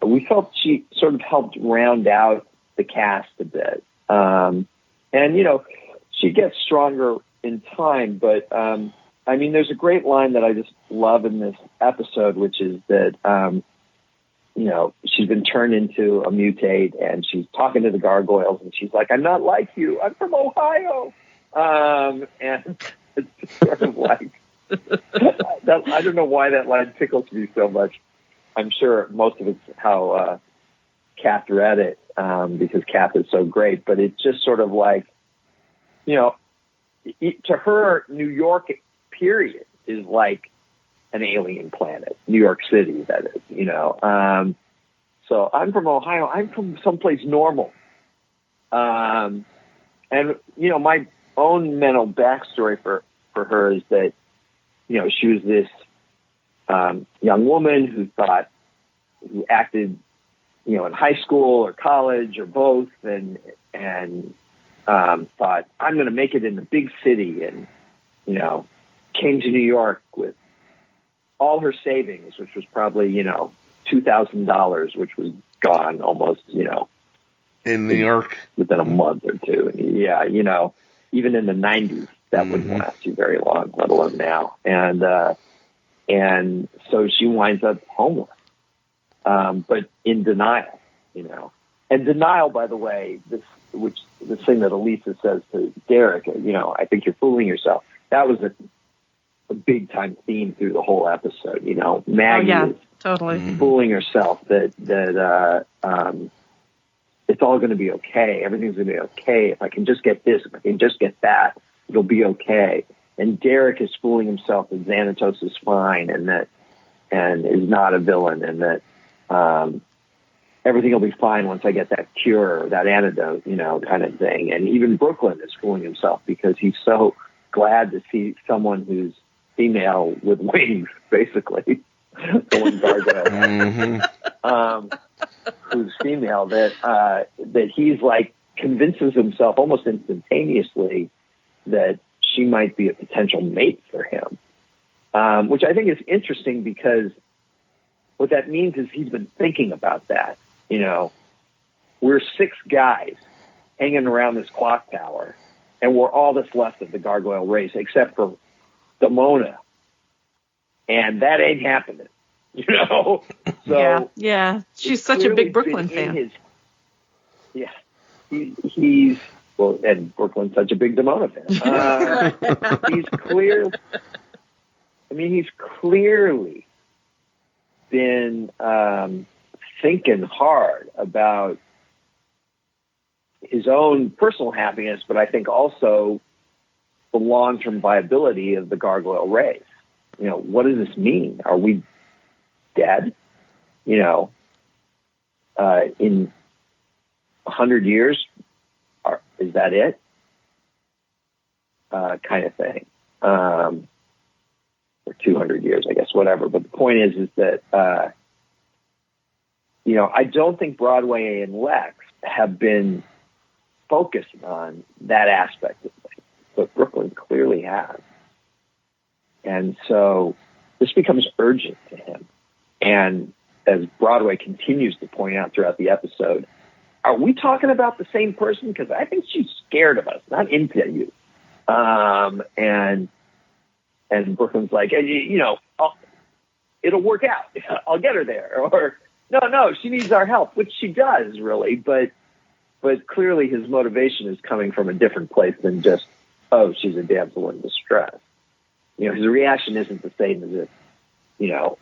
we felt she sort of helped round out the cast a bit. She gets stronger in time, but there's a great line that I just love in this episode, which is that, she's been turned into a mutate, and she's talking to the gargoyles, and she's like, I'm not like you. I'm from Ohio. And it's sort of like, I don't know why that line tickles me so much. I'm sure most of it's how Kath read it, because Kath is so great, but it's just sort of like, to her, New York, period, is like an alien planet. New York City, that is, So I'm from Ohio. I'm from someplace normal. And, my own mental backstory for her is that, she was this young woman who acted, in high school or college or both, and thought, I'm going to make it in the big city, and, came to New York with all her savings, which was probably, $2,000, which was gone almost, in New York within a month or two. Yeah, even in the 90s, that wouldn't last you very long, let alone now. And so she winds up homeless, but in denial, And denial, by the way, the thing that Elisa says to Derek, I think you're fooling yourself. That was a big time theme through the whole episode. Maggie is totally fooling herself that it's all going to be okay. Everything's going to be okay. If I can just get this, if I can just get that, it'll be okay. And Derek is fooling himself that Xanatos is fine and is not a villain, and that everything will be fine once I get that cure or that antidote, kind of thing. And even Brooklyn is fooling himself because he's so glad to see someone who's female with wings, basically. The one gargoyle, who's female, that he's like convinces himself almost instantaneously that she might be a potential mate for him, which I think is interesting because what that means is he's been thinking about that. We're 6 guys hanging around this clock tower, and we're all that's left of the gargoyle race except for Damona. And that ain't happening, So yeah. She's such a big Brooklyn fan. He's Well, and Brooklyn's such a big Damona fan. He's clearly been thinking hard about his own personal happiness, but I think also the long-term viability of the gargoyle race. What does this mean? Are we dead? In 100 years, is that it? Kind of thing. Or 200 years, I guess, whatever. But the point is that, I don't think Broadway and Lex have been focused on that aspect of things, but Brooklyn clearly has. And so this becomes urgent to him. And as Broadway continues to point out throughout the episode, are we talking about the same person? Because I think she's scared of us, not into you. And Brooklyn's like, it'll work out. I'll get her there. Or no, she needs our help, which she does really. But clearly his motivation is coming from a different place than just, oh, she's a damsel in distress. His reaction isn't the same as if,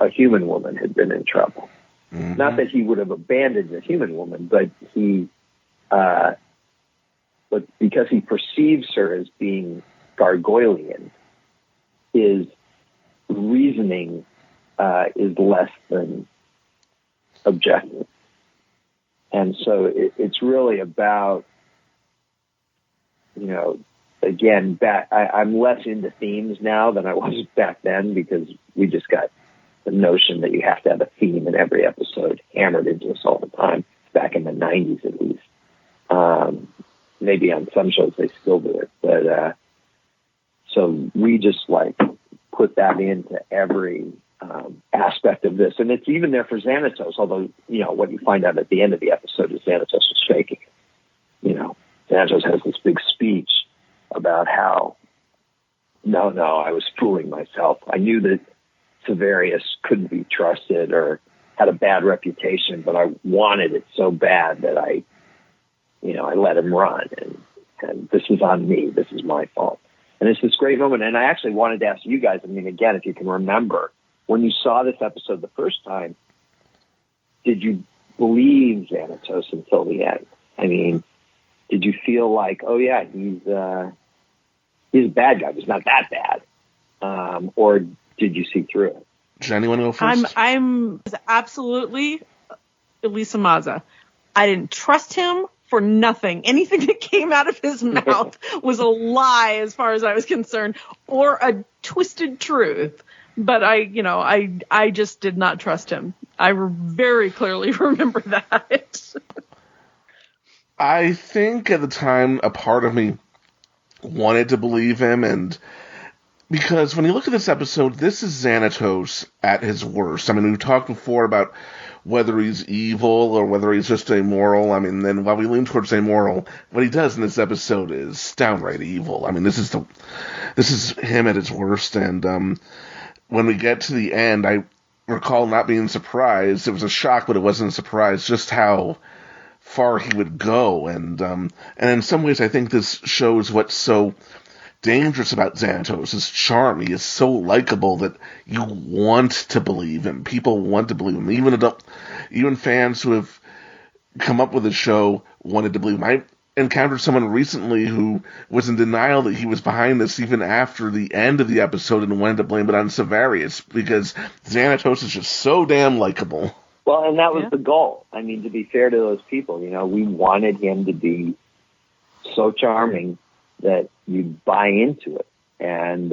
a human woman had been in trouble. Mm-hmm. Not that he would have abandoned a human woman, but but because he perceives her as being gargoylean, his reasoning is less than objective. And so it's really about, again, I'm less into themes now than I was back then, because we just got the notion that you have to have a theme in every episode hammered into us all the time, back in the 90s at least. Maybe on some shows they still do it. But so we just put that into every aspect of this. And it's even there for Xanatos, although, what you find out at the end of the episode is Xanatos was faking it. Xanatos has this big speech about how, no, I was fooling myself. I knew that Severius couldn't be trusted or had a bad reputation, but I wanted it so bad that I let him run, and this is on me. This is my fault. And it's this great moment. And I actually wanted to ask you guys, again, if you can remember, when you saw this episode the first time, did you believe Xanatos until the end? Did you feel like, oh yeah, he's a bad guy, but he's not that bad? Or did you see through it? Does anyone go first? I'm absolutely Elisa Maza. I didn't trust him for nothing. Anything that came out of his mouth was a lie as far as I was concerned, or a twisted truth. But I just did not trust him. I very clearly remember that. I think at the time a part of me wanted to believe him, and because when you look at this episode, this is Xanatos at his worst. We've talked before about whether he's evil or whether he's just amoral. Then while we lean towards amoral, what he does in this episode is downright evil. This is him at his worst. And when we get to the end, I recall not being surprised. It was a shock, but it wasn't a surprise just how far he would go. And in some ways, I think this shows what's so dangerous about Xanatos, his charm. He is so likable that you want to believe him. People want to believe him. Even fans who have come up with the show wanted to believe him. I encountered someone recently who was in denial that he was behind this even after the end of the episode and wanted to blame it on Severius, because Xanatos is just so damn likable. Well, and that was the goal. To be fair to those people, we wanted him to be so charming that you buy into it, and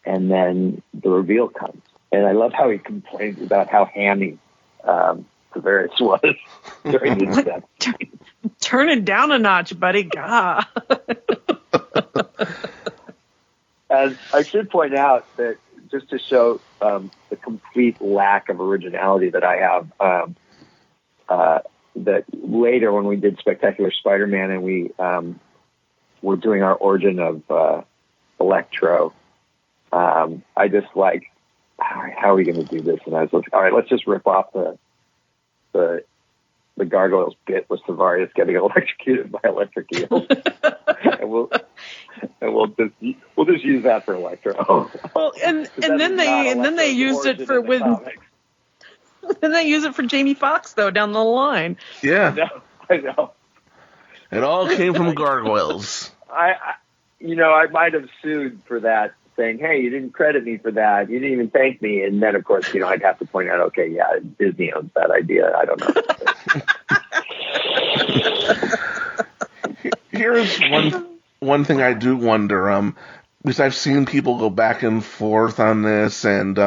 then the reveal comes. And I love how he complains about how hammy Severius was during this step. Turn it down a notch, buddy. God. And I should point out that, just to show the complete lack of originality that I have, that later when we did Spectacular Spider-Man and we were doing our origin of Electro, I just how are we going to do this? And I was like, all right, let's just rip off the the Gargoyles bit was Tavarius getting electrocuted by electric eels. and we'll just use that for Electro. Well, and then they used it for then they use it for Jamie Foxx though down the line. Yeah, I know. It all came from Gargoyles. I might have sued for that, saying, "Hey, you didn't credit me for that. You didn't even thank me." And then, of course, I'd have to point out, okay, yeah, Disney owns that idea. I don't know. Here's one thing I do wonder, because I've seen people go back and forth on this, and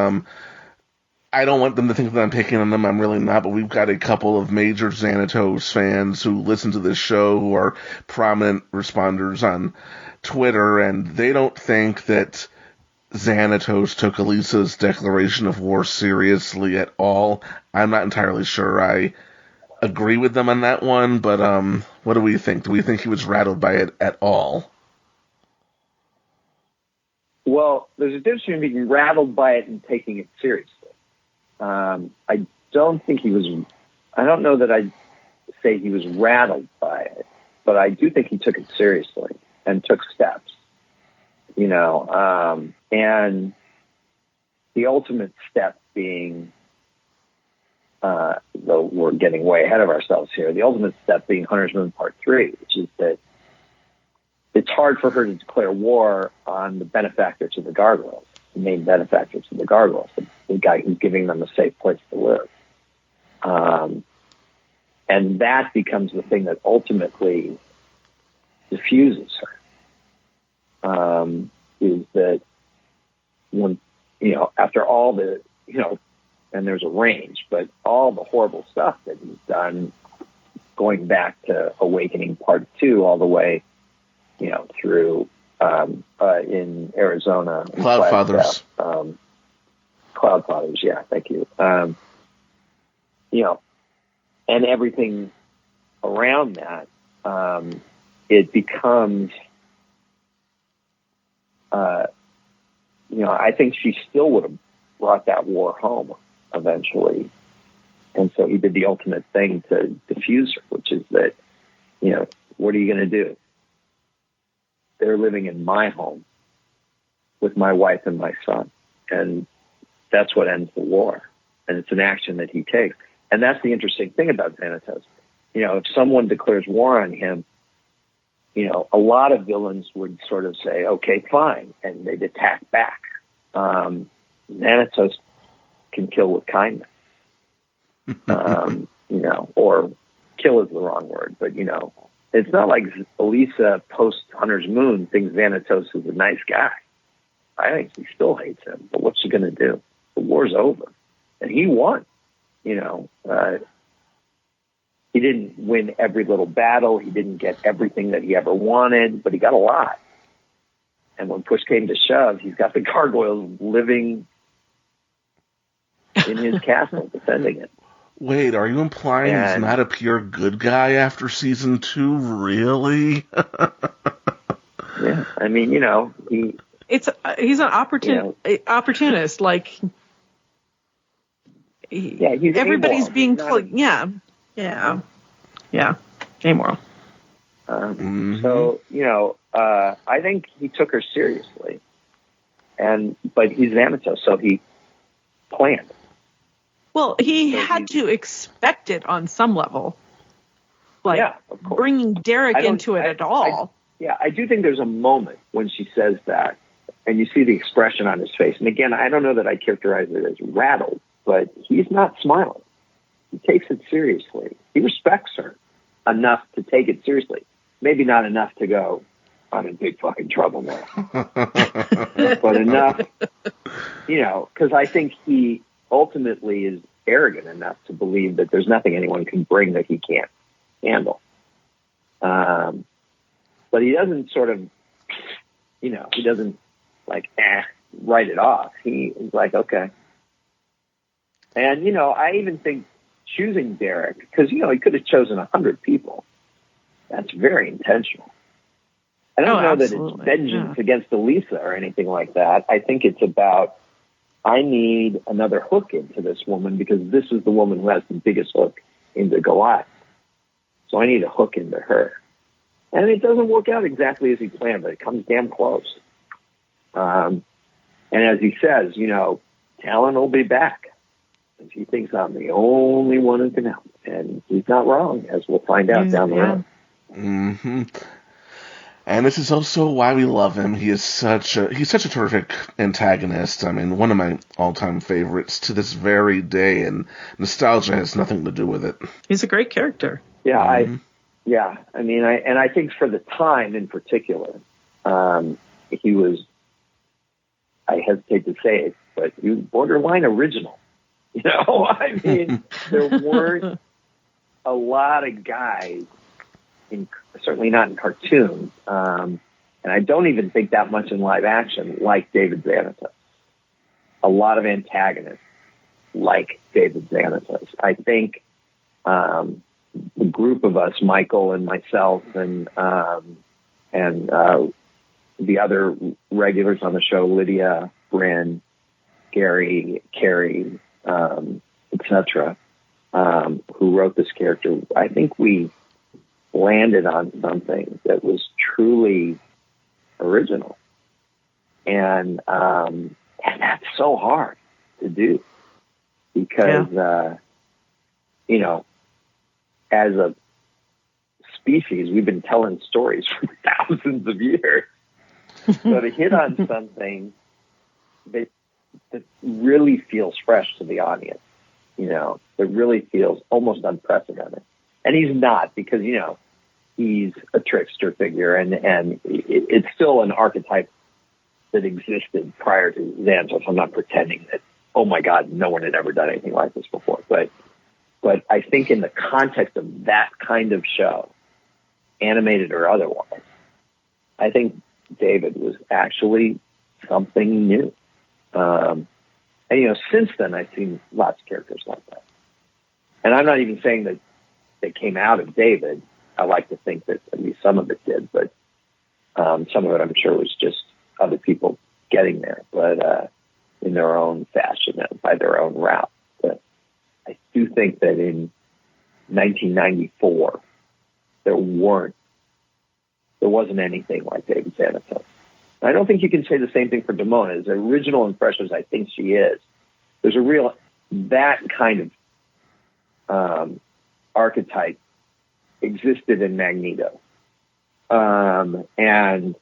I don't want them to think that I'm picking on them. I'm really not, but we've got a couple of major Xanatos fans who listen to this show who are prominent responders on Twitter, and they don't think that Xanatos took Elisa's declaration of war seriously at all. I'm not entirely sure I agree with them on that one, but what do we think? Do we think he was rattled by it at all? Well, there's a difference between being rattled by it and taking it seriously. I don't think he was. I don't know that I'd say he was rattled by it, but I do think he took it seriously and took steps. And the ultimate step being, though we're getting way ahead of ourselves here, the ultimate step being Hunter's Moon Part 3, which is that it's hard for her to declare war on the benefactor to the Gargoyles, the main benefactor to the Gargoyles, the guy who's giving them a safe place to live. And that becomes the thing that ultimately diffuses her. Is that when, after all the, and there's a range, but all the horrible stuff that he's done, going back to Awakening Part 2 all the way, through in Arizona. Cloud Fathers. Cloud Fathers, yeah, thank you. And everything around that, it becomes, I think she still would have brought that war home eventually. And so he did the ultimate thing to diffuse her, which is that, what are you going to do? They're living in my home with my wife and my son. And that's what ends the war. And it's an action that he takes. And that's the interesting thing about Xanatos. If someone declares war on him, a lot of villains would sort of say, okay, fine. And they'd attack back. Xanatos can kill with kindness. Or kill is the wrong word, but, it's not like Elisa post Hunter's Moon thinks Xanatos is a nice guy. I think she still hates him, but what's she going to do? The war's over. And he won. He didn't win every little battle. He didn't get everything that he ever wanted, but he got a lot. And when push came to shove, he's got the Gargoyles living in his castle, defending it. Wait, are you implying he's not a pure good guy after season 2? Really? Yeah, I mean, he's an opportunist. Like, he's everybody's amoral. being amoral. So I think he took her seriously, but he's Xanatos, so he planned. Well, he had to expect it on some level. Like, of course. Bringing Derek into it at all. I do think there's a moment when she says that, and you see the expression on his face. And again, I don't know that I characterize it as rattled, but he's not smiling. He takes it seriously. He respects her enough to take it seriously. Maybe not enough to go, I'm in big fucking trouble now. But enough, because I think he ultimately is arrogant enough to believe that there's nothing anyone can bring that he can't handle. But he doesn't sort of, he doesn't write it off. He is like, okay. And, I even think choosing Derek, because, he could have chosen 100 people. That's very intentional. I don't know that it's vengeance against Elisa or anything like that. I think it's about, I need another hook into this woman because this is the woman who has the biggest hook into Goliath. So I need to hook into her. And it doesn't work out exactly as he planned, but it comes damn close. And as he says, talent will be back. And he thinks I'm the only one who can help. And he's not wrong, as we'll find out down the road. Mm-hmm. And this is also why we love him. He's such a terrific antagonist. I mean, one of my all-time favorites to this very day, and nostalgia has nothing to do with it. He's a great character. Yeah, I think for the time in particular, he was, I hesitate to say it, but he was borderline original. There weren't a lot of guys, certainly not in cartoons, and I don't even think that much in live action, like David Xanatos. A lot of antagonists like David Xanatos. I think the group of us, Michael and myself and the other regulars on the show, Lydia, Bryn, Gary, Carrie, etc., who wrote this character, I think we landed on something that was truly original. And that's so hard to do because, as a species, we've been telling stories for thousands of years. So to hit on something that really feels fresh to the audience, that really feels almost unprecedented. And he's not, because, he's a trickster figure, and it's still an archetype that existed prior to Xanatos. I'm not pretending that, oh my God, no one had ever done anything like this before. But I think in the context of that kind of show, animated or otherwise, I think David was actually something new. And since then, I've seen lots of characters like that. And I'm not even saying that they came out of David. I like to think that at least some of it did, but some of it I'm sure was just other people getting there, but in their own fashion and by their own route. But I do think that in 1994, there wasn't anything like David Xanatos. I don't think you can say the same thing for Demona. As original and fresh as I think she is, there's a real, that kind of archetype existed in Magneto. And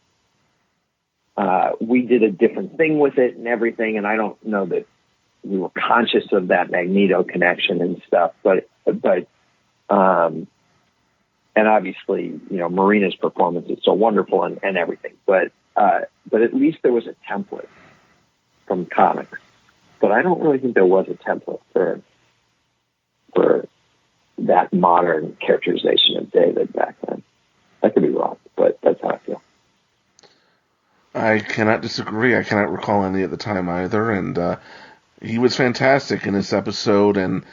we did a different thing with it and everything, and I don't know that we were conscious of that Magneto connection and stuff, but and obviously, Marina's performance is so wonderful and everything, but at least there was a template from comics. But I don't really think there was a template for that modern characterization of David back then. I could be wrong, but that's how I feel. I cannot disagree. I cannot recall any at the time either, and he was fantastic in this episode, and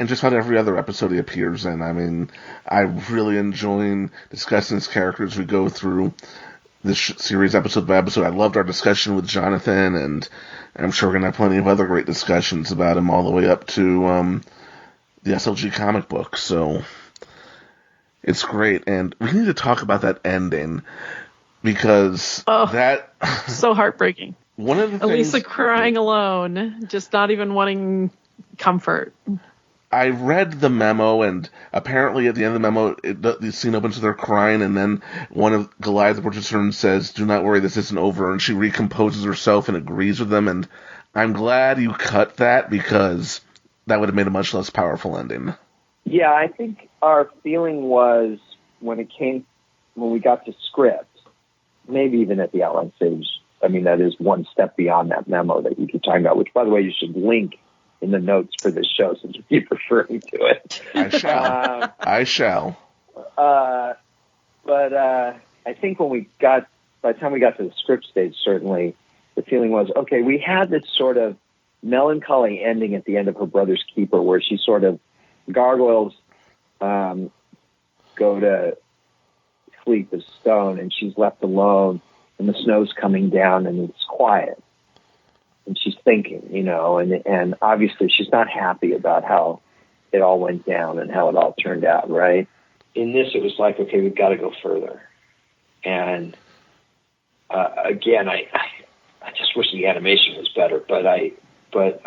just about every other episode he appears in. I mean, I really enjoy discussing his character as we go through this series episode by episode. I loved our discussion with Jonathan, and I'm sure we're going to have plenty of other great discussions about him all the way up to the SLG comic book. So it's great, and we need to talk about that ending, because that so heartbreaking. One of the Elisa things, crying alone, just not even wanting comfort. I read the memo, and apparently at the end of the memo, the scene opens with her crying, and then one of Goliath, the producer, says, "Do not worry, this isn't over," and she recomposes herself and agrees with them, and I'm glad you cut that, because that would have made a much less powerful ending. Yeah, I think our feeling was when we got to script, maybe even at the outline stage, I mean, that is one step beyond that memo that you keep talking about, which, by the way, you should link in the notes for this show since you keep referring to it. I shall. I shall. But I think by the time we got to the script stage, certainly, the feeling was, okay, we had this sort of melancholy ending at the end of Her Brother's Keeper, where she sort of gargoyles go to sleep as stone, and she's left alone, and the snow's coming down, and it's quiet. And she's thinking, and obviously she's not happy about how it all went down and how it all turned out, right? in this, it was like, okay, we've got to go further. And again, I just wish the animation was better, but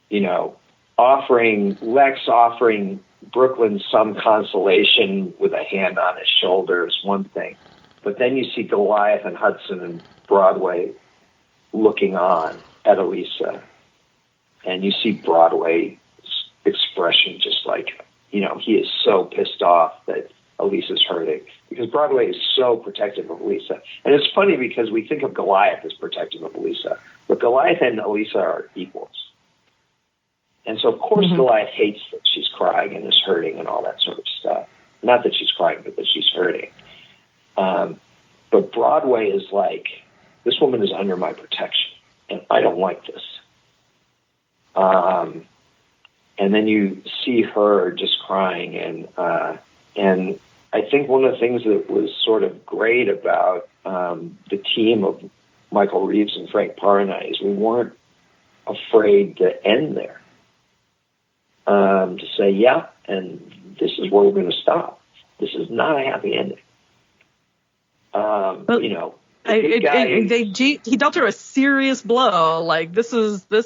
you know, offering Brooklyn some consolation with a hand on his shoulder is one thing, but then you see Goliath and Hudson and Broadway looking on at Elisa, and you see Broadway's expression just like, you know, he is so pissed off that Elisa's hurting, because Broadway is so protective of Elisa. And it's funny because we think of Goliath as protective of Elisa, but Goliath and Elisa are equals. And so, of course, Goliath hates that she's crying and is hurting and all that sort of stuff. Not that she's crying, but that she's hurting. But Broadway is like, this woman is under my protection, and I don't like this. And then you see her just crying, and I think one of the things that was sort of great about the team of Michael Reeves and Frank Parna is we weren't afraid to end there. To say, yeah, and this is where we're going to stop. This is not a happy ending. You know, he dealt her a serious blow. Like this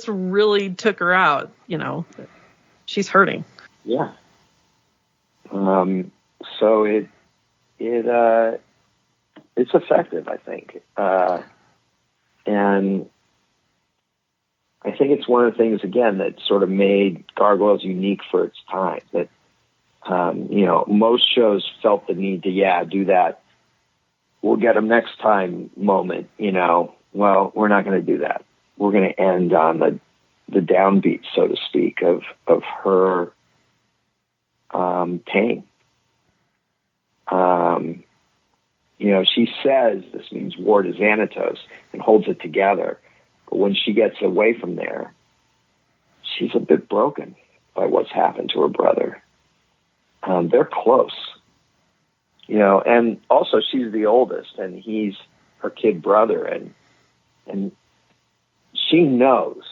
really took her out. You know, she's hurting. Yeah. So it's effective, I think, and I think it's one of the things, again, that sort of made Gargoyles unique for its time. That, you know, most shows felt the need to, do that. We'll get them next time moment, you know. Well, we're not going to do that. We're going to end on the downbeat, so to speak, of her pain. You know, she says this means war to Xanatos and holds it together. But when she gets away from there, she's a bit broken by what's happened to her brother. They're close, you know, and also she's the oldest, and he's her kid brother, and she knows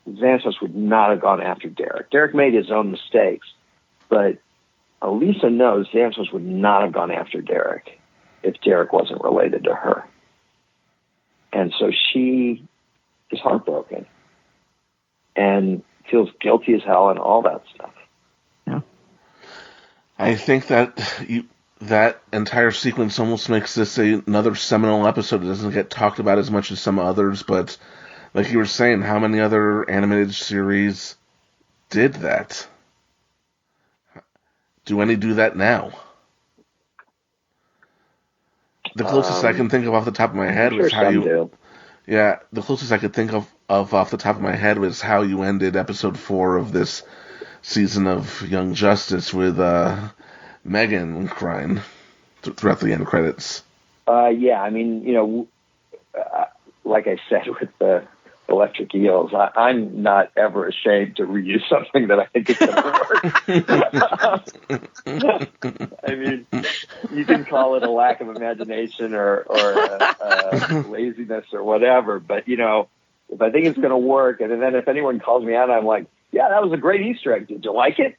Xanatos would not have gone after Derek. Derek made his own mistakes, but Elisa knows Xanatos would not have gone after Derek if Derek wasn't related to her. And so she is heartbroken and feels guilty as hell and all that stuff. Yeah. I think that that entire sequence almost makes this another seminal episode. It doesn't get talked about as much as some others, but like you were saying, how many other animated series did that? Do any do that now? The closest I can think of off the top of my head was how you... do. Yeah, the closest I could think of off the top of my head was how you ended episode 4 of this season of Young Justice with Megan crying throughout the end credits. Yeah, I mean, you know, like I said with the Electric Eels, I'm not ever ashamed to reuse something that I think is going to work. I mean, you can call it a lack of imagination or laziness or whatever, but, you know, if I think it's going to work, and then if anyone calls me out, I'm like, yeah, that was a great Easter egg. Did you like it?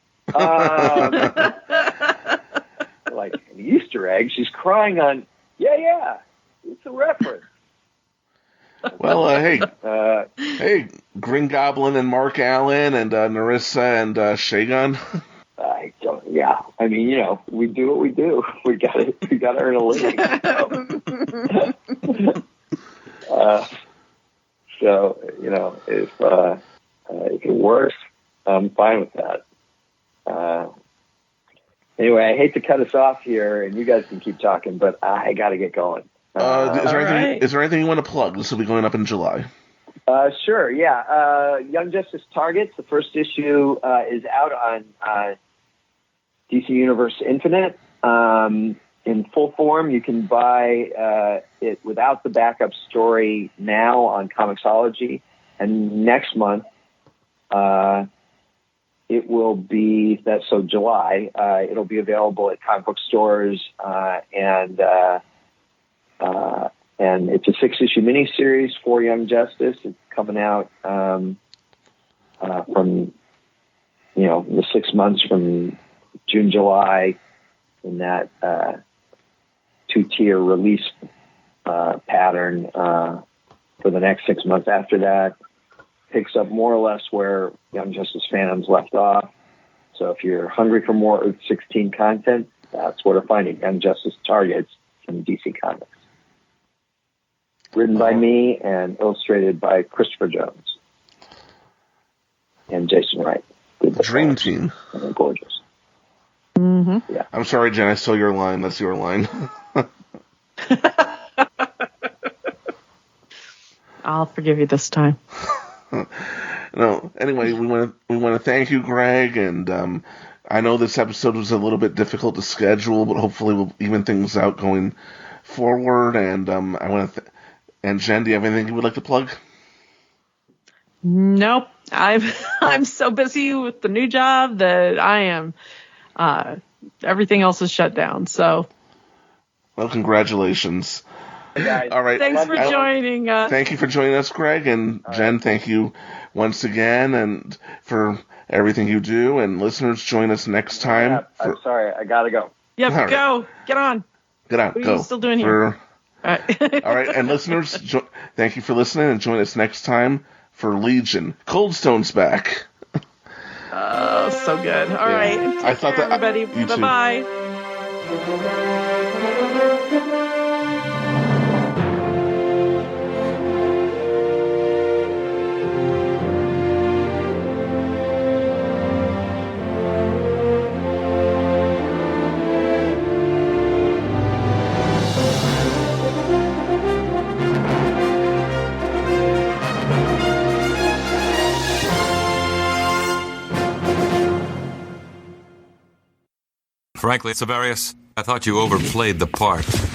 Like, an Easter egg? She's crying on, yeah, it's a reference. Well, hey, Green Goblin and Mark Allen and Narissa and Shagun. I mean, you know, we do what we do. We got to earn a living. So, you know, if it works, I'm fine with that. Anyway, I hate to cut us off here, and you guys can keep talking, but I got to get going. Is there anything you want to plug? This will be going up in July. Sure, yeah. Young Justice Targets, the first issue, is out on DC Universe Infinite. In full form, you can buy it without the backup story now on Comixology. And next month, it will be, July, it'll be available at comic book stores and it's a 6-issue miniseries for Young Justice. It's coming out from, you know, the 6 months from June, July, in that 2-tier release pattern for the next 6 months after that. Picks up more or less where Young Justice Phantom's left off. So if you're hungry for more Earth 16 content, that's what we're finding. Young Justice targets from DC Comics. Written by me and illustrated by Christopher Jones and Jason Wright. The Dream Team. And they're gorgeous. Mm-hmm. Yeah. I'm sorry, Jen, I stole your line. That's your line. I'll forgive you this time. No, anyway, we want to thank you, Greg, and I know this episode was a little bit difficult to schedule, but hopefully we'll even things out going forward. And I want to. And Jen, do you have anything you would like to plug? Nope. I'm so busy with the new job that I am. Everything else is shut down. So. Well, congratulations. Guys, all right. Thanks for joining us. Thank you for joining us, Greg. And Jen, thank you once again and for everything you do. And listeners, join us next time. Yeah, I'm sorry. I got to go. Yep, All go. right. Get on. Get out. What go. are you still doing here? All right. All right. And listeners, thank you for listening and join us next time for Legion. Cold Stone's back. Oh, so good. All right. Take I thought care, that everybody. you too. Bye-bye. Frankly, Severius, I thought you overplayed the part.